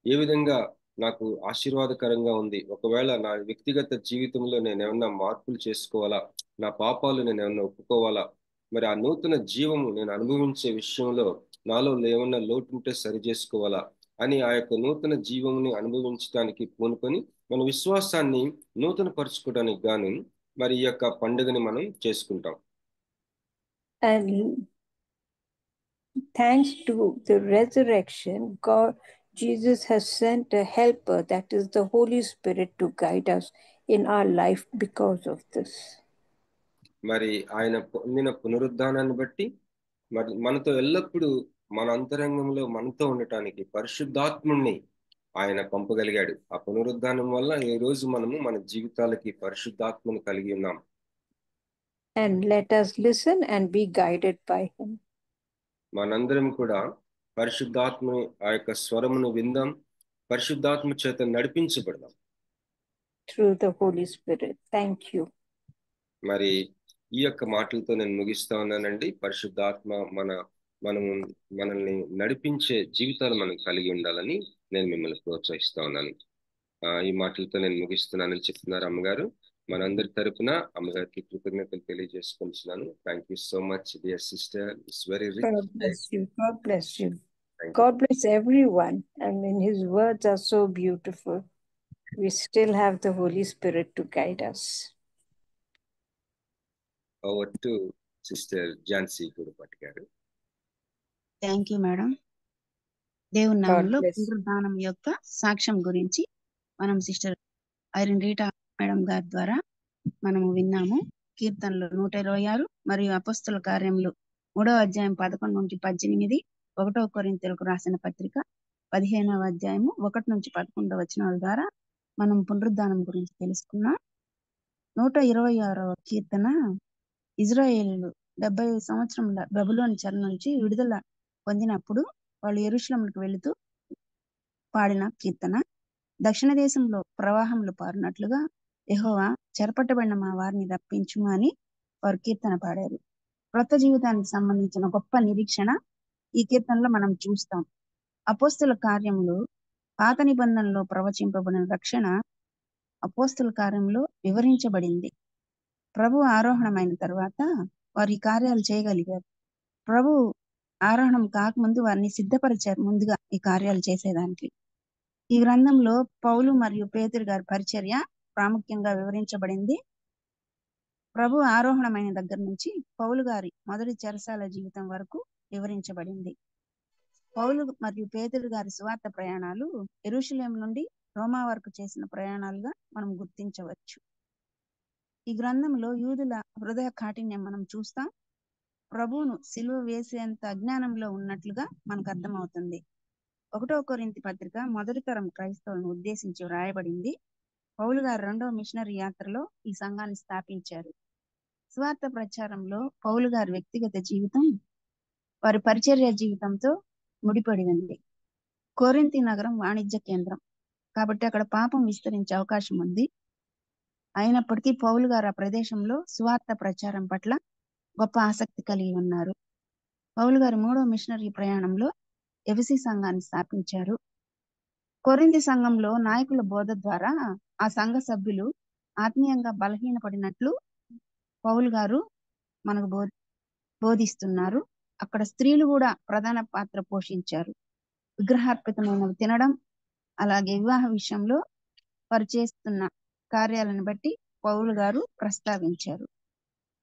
ఏ విధంగా నాకు ఆశీర్వాదకరంగా ఉంది, ఒకవేళ నా వ్యక్తిగత జీవితంలో నేను ఏమన్నా మార్పులు చేసుకోవాలా, నా పాపాలు నేను ఏమన్నా ఒప్పుకోవాలా, మరి ఆ నూతన జీవము నేను అనుభవించే విషయంలో నాలో ఏమన్నా లోటు ఉంటే సరి చేసుకోవాలా అని ఆ యొక్క నూతన జీవముని అనుభవించడానికి పూనుకొని మన విశ్వాసాన్ని నూతన పరుచుకోవడానికి గాను మరి ఈ యొక్క పండుగని మనం చేసుకుంటాం. And thanks to the resurrection, Jesus has sent a helper, that is the Holy Spirit, to guide us in our life because of this. మరి ఆయన పొందిన పునరుద్ధానాన్ని బట్టి మరి మనతో ఎల్లప్పుడూ మన అంతరంగంలో మనతో ఉండటానికి పరిశుద్ధాత్ముణ్ణి ఆయన పంపగలిగాడు. ఆ పునరుద్ధానం వల్ల ఈ రోజు మనము మన జీవితాలకి పరిశుద్ధాత్మను కలిగి ఉన్నాం. And let us listen and be guided by him. మనందరం కూడా పరిశుద్ధాత్మ ఆ యొక్క స్వరమును విందాం, పరిశుద్ధాత్మ చేత నడిపించబడదాం. Through the Holy Spirit. Thank you. మరి ఈ యొక్క మాటలతో నేను ముగిస్తా ఉన్నానండి. పరిశుద్ధాత్మ మనల్ని నడిపించే జీవితాలు మనం కలిగి ఉండాలని నేను మిమ్మల్ని ప్రోత్సహిస్తా ఉన్నాను. ఈ మాటలతో నేను ముగిస్తున్నానని చెప్తున్నారు అమ్మగారు. మనందరి తరపున అమ్మగారికి కృతజ్ఞతలు తెలియజేసుకుంటున్నాను. Thank you so much dear sister. It's very rich. God bless you. God bless you. God bless everyone. I mean, his words are so beautiful. We still have the Holy Spirit to guide us. Over to Sister Jansi Kurupati garu. Thank you madam. దేవుని నామంలో పునరుద్ధానం యొక్క సాక్ష్యం గురించి మనం sister iron Rita madam గారి ద్వారా మనము విన్నాము. కీర్తనలు 126 మరియు అపొస్తలుల కార్యములు 3వ అధ్యాయం 11 నుంచి 18, 1 కొరింథీయులకు రాసిన పత్రిక 15వ అధ్యాయము 1 నుంచి 11 వచనాల ద్వారా మనం పునరుద్ధానం గురించి తెలుసుకున్నాం. 126వ కీర్తన ఇజ్రాయేలు 70 సంవత్సరముల బబులోను చెర నుంచి విడుదల పొందినప్పుడు వాళ్ళు యెరూషలేముకు వెళుతూ పాడిన కీర్తన. దక్షిణ దేశంలో ప్రవాహములు పారినట్లుగా యెహోవా చెరపట్టబడిన మా వారిని రప్పించుము అని వారు కీర్తన పాడారు. క్రొత్త జీవితానికి సంబంధించిన గొప్ప నిరీక్షణ ఈ కీర్తనలో మనం చూస్తాం. అపోస్తలుల కార్యములు పాత నిబంధనలో ప్రవచింపబడిన రక్షణ అపోస్తలుల కార్యంలో వివరించబడింది. ప్రభు ఆరోహణమైన తర్వాత వారు ఈ కార్యాలు చేయగలిగారు. ప్రభు ఆరోహణం కాకముందు వారిని సిద్ధపరిచారు ముందుగా ఈ కార్యాలు చేసేదానికి. ఈ గ్రంథంలో పౌలు మరియు పేతురు గారి పరిచర్య ప్రాముఖ్యంగా వివరించబడింది. ప్రభు ఆరోహణమైన దగ్గర నుంచి పౌలు గారి మొదటి చెరసాల జీవితం వరకు వివరించబడింది. పౌలు మరియు పేతురు గారి సువార్త ప్రయాణాలు యెరూషలేము నుండి రోమా వరకు చేసిన ప్రయాణాలుగా మనం గుర్తించవచ్చు. ఈ గ్రంథంలో యూదుల హృదయ కాఠిన్యం మనం చూస్తాం. ప్రభువును సిలువ వేసేంత అజ్ఞానంలో ఉన్నట్లుగా మనకు అర్థమవుతుంది. 1వ కొరింథీ పత్రిక మొదటి తరం క్రైస్తవులను ఉద్దేశించి వ్రాయబడింది. పౌలు గారు 2వ మిషనరీ యాత్రలో ఈ సంఘాన్ని స్థాపించారు. స్వార్థ ప్రచారంలో పౌలు గారి వ్యక్తిగత జీవితం వారి పరిచర్య జీవితంతో ముడిపడి ఉంది. కొరింథీ నగరం వాణిజ్య కేంద్రం కాబట్టి అక్కడ పాపం విస్తరించే అవకాశం ఉంది. అయినప్పటికీ పౌలు గారు ఆ ప్రదేశంలో సువార్త ప్రచారం పట్ల గొప్ప ఆసక్తి కలిగి ఉన్నారు. పౌలు గారు 3వ మిషనరీ ప్రయాణంలో ఎఫెసీ సంఘాన్ని స్థాపించారు. కొరింథీ సంఘంలో నాయకుల బోధ ద్వారా ఆ సంఘ సభ్యులు ఆత్మీయంగా బలహీనపడినట్లు పౌలు గారు మనకు బోధిస్తున్నారు. అక్కడ స్త్రీలు కూడా ప్రధాన పాత్ర పోషించారు. విగ్రహార్పితమైనవి తినడం, అలాగే వివాహ విషయంలో వారు చేస్తున్న కార్యాలను బట్టి పౌలు గారు ప్రస్తావించారు.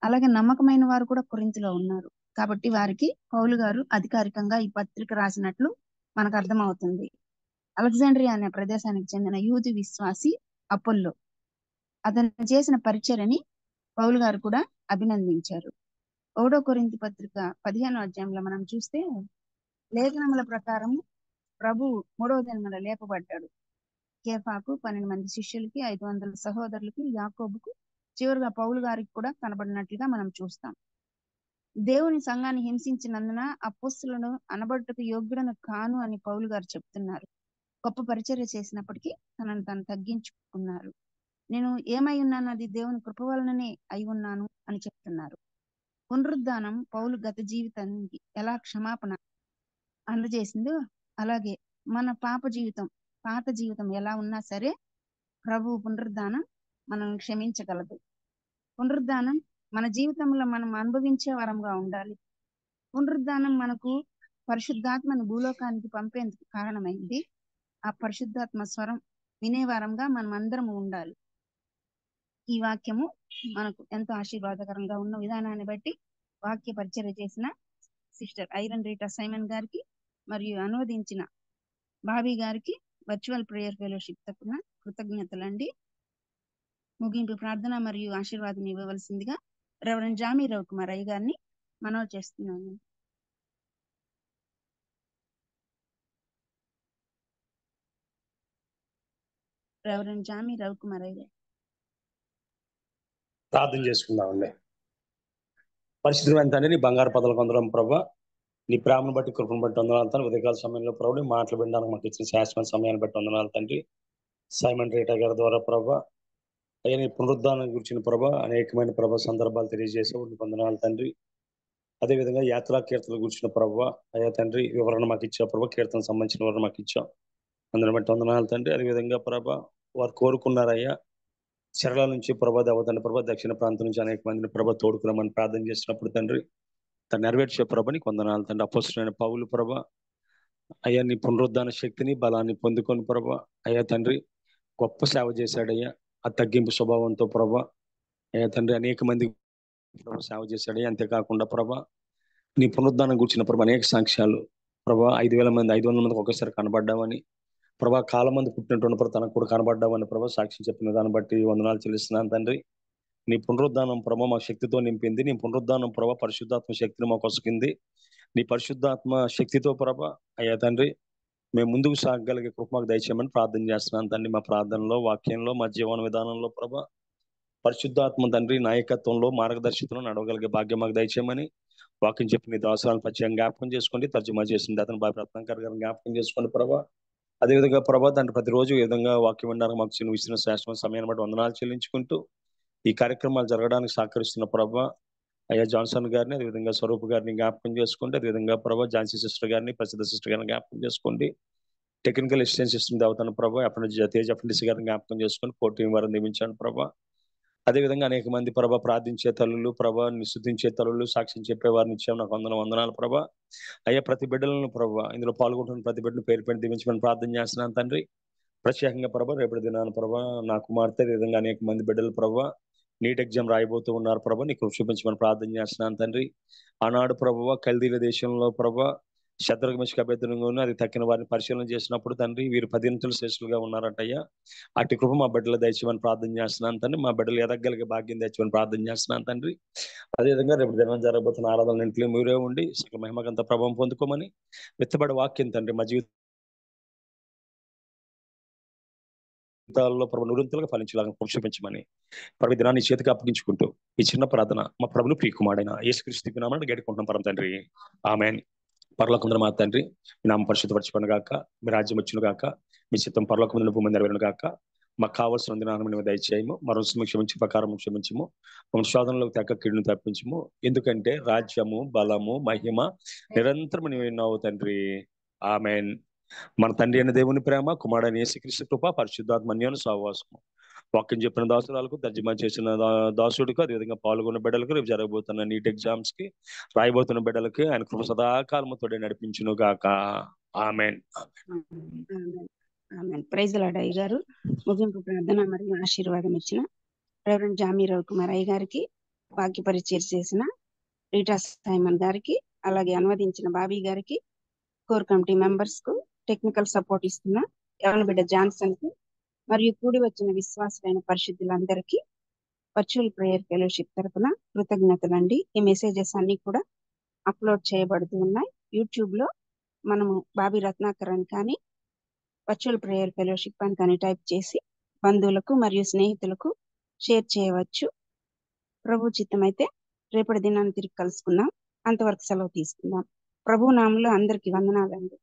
అలాగే నమ్మకమైన వారు కూడా కొరింథీలో ఉన్నారు కాబట్టి వారికి పౌలు గారు అధికారికంగా ఈ పత్రిక రాసినట్లు మనకు అర్థమవుతుంది. అలెగ్జాండ్రియా అనే ప్రదేశానికి చెందిన యూదు విశ్వాసి అపోల్లో అతను చేసిన పరిచర్యని పౌలు గారు కూడా అభినందించారు. 1వ కొరింథీ పత్రిక 15వ అధ్యాయంలో మనం చూస్తే లేఖనముల ప్రకారం ప్రభు 3వ దినమున లేపబడ్డాడు. కేఫాకు 12 మంది శిష్యులకి 500 సహోదరులకి యాకోబుకు చివరిగా పౌలు గారికి కూడా కనబడినట్లుగా మనం చూస్తాం. దేవుని సంఘాన్ని హింసించినందున అపోస్తలులను అనబడుటకు యోగ్యుడను కాను అని పౌలు గారు చెప్తున్నారు. గొప్ప పరిచర్య చేసినప్పటికీ తనను తాను తగ్గించుకున్నారు. నేను ఏమై ఉన్నాను అది దేవుని కృప వలననే అయి ఉన్నాను అని చెప్తున్నారు. పునరుద్ధానం పౌలు గత జీవితానికి ఎలా క్షమాపణ అందజేసిందో అలాగే మన పాత జీవితం ఎలా ఉన్నా సరే ప్రభు పునరుద్ధానం మనం క్షమించగలదు. పునరుద్ధానం మన జీవితంలో మనం అనుభవించే వరంగా ఉండాలి. పునరుద్ధానం మనకు పరిశుద్ధాత్మను భూలోకానికి పంపేందుకు కారణమైంది. ఆ పరిశుద్ధాత్మ స్వరం వినేవారంగా మనం అందరం ఉండాలి. ఈ వాక్యము మనకు ఎంతో ఆశీర్వాదకరంగా ఉన్న విధానాన్ని బట్టి వాక్య పరిచర్య చేసిన సిస్టర్ ఐరన్ రీటా సైమన్ గారికి మరియు అనువదించిన బాబీ గారికి వర్చువల్ ప్రేయర్ ఫెలోషిప్ తరపున కృతజ్ఞతలండి. ముగింపు ప్రార్థన మరియు ఆశీర్వాదం ఇవ్వవలసిందిగా రెవరెండ్ జామీ రవికుమార్ అయ్య గారిని మనవి చేస్తున్నాను. రెవరెండ్ జామీ రవికుమార్ అయ్య గారు. ప్రార్థన చేసుకుందామండి. పరిశుద్ధమైన తండ్రి, నీ బంగారు పదల కొందరం ప్రభా, నీ ప్రేమను బట్టి కృపను బట్టి వందనాలు తండ్రి. ఉదయకాల సమయంలో ప్రభు నీ మాటలు వినడానికి మాకు ఇచ్చిన శాశ్వత సమయాన్ని బట్టి వందనాలు తండ్రి. సైమన్ రేటా గారి ద్వారా ప్రభా అయ్యా నీ పునరుద్ధానం గురించిన ప్రభా అనేకమైన ప్రభా సందర్భాలు తెలియజేసే వందనాలు తండ్రి. అదేవిధంగా యాత్రా కీర్తనల గురించిన ప్రభా అయ్యా తండ్రి వివరణ మాకు ఇచ్చా ప్రభా, కీర్తన సంబంధించిన వివరణ మాకు ఇచ్చాం, అందరిని బట్టి వందనాలు తండ్రి. అదేవిధంగా ప్రభా వారు కోరుకున్నారయ్యా చెరల నుంచి ప్రభా దేవతండ్రి ప్రభా దక్షిణ ప్రాంతం నుంచి అనేక మందిని ప్రభా తోడుకున్నామని ప్రార్థన చేసినప్పుడు తండ్రి తను నెరవేర్చే ప్రభా నీకు వందనాలు తండ్రి. అపోస్తలుడైన పౌలు ప్రభా అయ్యా నీ పునరుద్ధాన శక్తిని బలాన్ని పొందుకొని ప్రభా అయ్యా తండ్రి గొప్ప సేవ చేశాడయ్యా ఆ తగ్గింపు స్వభావంతో ప్రభా అయ్యా తండ్రి అనేక మంది ప్రభా సేవ చేశాడయ్యా. అంతేకాకుండా ప్రభా నీ పునరుద్ధానం కూర్చున్న ప్రభా అనేక సాక్ష్యాలు ప్రభా 5,000 మంది 500 మందికి ఒకేసారి కనబడ్డామని ప్రభా కాలం మంది పుట్టినటువంటి ప్రభా తనకు కూడా కనబడ్డామని ప్రభా సాక్షి చెప్పిన దాన్ని బట్టి వందనాలు చెల్లిస్తున్నాను తండ్రి. నీ పునరుద్ధానం ప్రభా మా శక్తితో నింపింది. నీ పునరుద్ధానం ప్రభా పరిశుద్ధాత్మ శక్తిని మాకు వసుకుంది. నీ పరిశుద్ధాత్మ శక్తితో ప్రభా అయ్యా తండ్రి మేము ముందుకు సాగగలిగే కృప మాకు దయచేయమని ప్రార్థన చేస్తున్నాను తండ్రి. మా ప్రార్థనలో వాక్యంలో మా జీవన విధానంలో ప్రభా పరిశుద్ధాత్మ తండ్రి నాయకత్వంలో మార్గదర్శకత్వంలో నడవగలిగే భాగ్యం మాకు దయచేయమని వాక్యం చెప్పి నీ దాసరాలను పరిచయం జ్ఞాపకం చేసుకోండి. తర్జుమా చేసింది అతను బాబు రత్నాకర్ గారిని జ్ఞాపకం చేసుకోండి ప్రభా. అదేవిధంగా ప్రభా తండ్రి ప్రతిరోజు ఈ విధంగా వాక్యం వినడానికి మాకు చిన్న ఇచ్చిన శాశ్వత సమయాన్ని బట్టి వందనాలు చెల్లించుకుంటూ ఈ కార్యక్రమాలు జరగడానికి సహకరిస్తున్న ప్రభా అయ్యా జాన్సన్ గారిని, అదేవిధంగా స్వరూప్ గారిని జ్ఞాపకం చేసుకోండి. అదేవిధంగా ప్రభా ఝాన్సీ సిస్టర్ గారిని, ప్రసిద్ధ సిస్టర్ గారిని జ్ఞాపకం చేసుకోండి. టెక్నికల్ అసిస్టెంట్ సిస్టమ్ దేవతను ప్రభా అప్పుడు తేజ్ అఫ్ఎండిసి గారిని జ్ఞాపకం చేసుకొని కోర్టు వారిని నియమించాను ప్రభా. అదేవిధంగా అనేక మంది ప్రభా ప్రార్థించే తల్లులు ప్రభా నిస్తుతించే తల్లులు సాక్ష్యం చెప్పే వారిని ఇచ్చాము. నాకు వందనాలు ప్రభా. అయ్యా ప్రతి బిడ్డలను ప్రభా ఇందులో పాల్గొంటున్న ప్రతి బిడ్డను పేరు పేరు దీవించమని ప్రార్థన చేస్తున్నాను తండ్రి. ప్రత్యేకంగా ప్రభా రేపటి దినాన ప్రభా నా కుమార్తె విధంగా అనేక మంది బిడ్డలు ప్రభా నీట్ ఎగ్జామ్ రాయబోతూ ఉన్నారు ప్రభా, నీకు చూపించమని ప్రార్థన చేస్తున్నాను తండ్రి. ఆనాడు ప్రభువా కల్దీల దేశంలో ప్రభా శత్రుఘ్న మిషక అభ్యర్థులను అది తక్కిన వారిని పరిశీలన చేసినప్పుడు తండ్రి వీరు 10 ఇంతలు శ్రేష్ఠులుగా ఉన్నారంటయ్యా. అటు కృప మా బిడ్డలు దయచేయమని ప్రార్థన చేస్తున్నాను తండ్రి. మా బిడ్డలు ఎదగలిగే భాగ్యం దయచేయమని ప్రార్థన చేస్తున్నాను తండ్రి. అదేవిధంగా రేపు దినం జరగబోతున్న ఆరాధన ఇంట్లో మీరే ఉండి సకల మహిమకంత ప్రభావం పొందుకోమని విత్తబడి వాక్యం తండ్రి మా జీవితాల్లో ప్రభు నిరంతరంగా ఫలించేలాగా చూపించమని ప్రభు దినాన్ని చేతికి అప్పగించుకుంటూ ఈ చిన్న ప్రార్థన మా ప్రభును ప్రియకుమారుడైన యేసుక్రీస్తు నామమున గడికుంటున్నాం పరమ తండ్రి, ఆమేన్. పరలోకమందున మా తండ్రి మీ నామం పరిశుద్ధపరచబడును గాక, మీ రాజ్యం వచ్చును గాక, మీ చిత్తం పరలోకమందున భూమి మీద నెరవేరును గాక. మాకు కావాల్సిన దినాన్ని దయచేయము, మరో క్షమించి ప్రకారం క్షమించము, మమ్మల్ని శోధనలోకి తగ్గ కీడును తప్పించము. ఎందుకంటే రాజ్యము బలము మహిమ నిరంతరం నీవెన్నావు తండ్రి, ఆమేన్. మన తండ్రి అయిన దేవుని ప్రేమ, కుమారుడైన యేసుక్రీస్తు కృప, పరిశుద్ధాత్మ అన్యోన్య సహవాసము వాక్యం చెప్పిన దాసురాలకు, తర్జుమా చేసిన దాసుడికి, అదేవిధంగా పాల్గొన్న బిడ్డలకు, రేపు జరగబోతున్న నీట్ ఎగ్జామ్స్ కి రాయబోతున్న బిడ్డలకి ఆయన కృప సదాకాలము తోడే నడిపించును గాక, ఆమేన్. ప్రైజ్ ది లార్డ్ అయ్య గారు. ముగింపు ప్రార్థన మరియు ఆశీర్వాదం ఇచ్చిన రెవరెండ్ జామీ రవికుమార్ అయ్య గారికి, వాక్య పరిచయం చేసిన రీటా సైమన్ గారికి, అలాగే అనువదించిన బాబీ గారికి, కోర్ కమిటీ మెంబర్స్ కు, టెక్నికల్ సపోర్ట్ ఇస్తున్న యవన బిడ్డ జాన్సన్ కు, మరియు కూడి వచ్చిన విశ్వాసులైన పరిశుద్ధులందరికీ వర్చువల్ ప్రేయర్ ఫెలోషిప్ తరపున కృతజ్ఞతలండి. ఈ మెసేజెస్ అన్ని కూడా అప్లోడ్ చేయబడుతూ ఉన్నాయి యూట్యూబ్ లో. మనము బాబీ రత్నాకర్ అని కానీ వర్చువల్ ప్రేయర్ ఫెలోషిప్ అని కానీ టైప్ చేసి బంధువులకు మరియు స్నేహితులకు షేర్ చేయవచ్చు. ప్రభు చిత్తం అయితే రేపటి దినాన్ని తిరిగి కలుసుకుందాం. అంతవరకు సెలవు తీసుకుందాం. ప్రభు నామంలో అందరికీ వందనాలండి.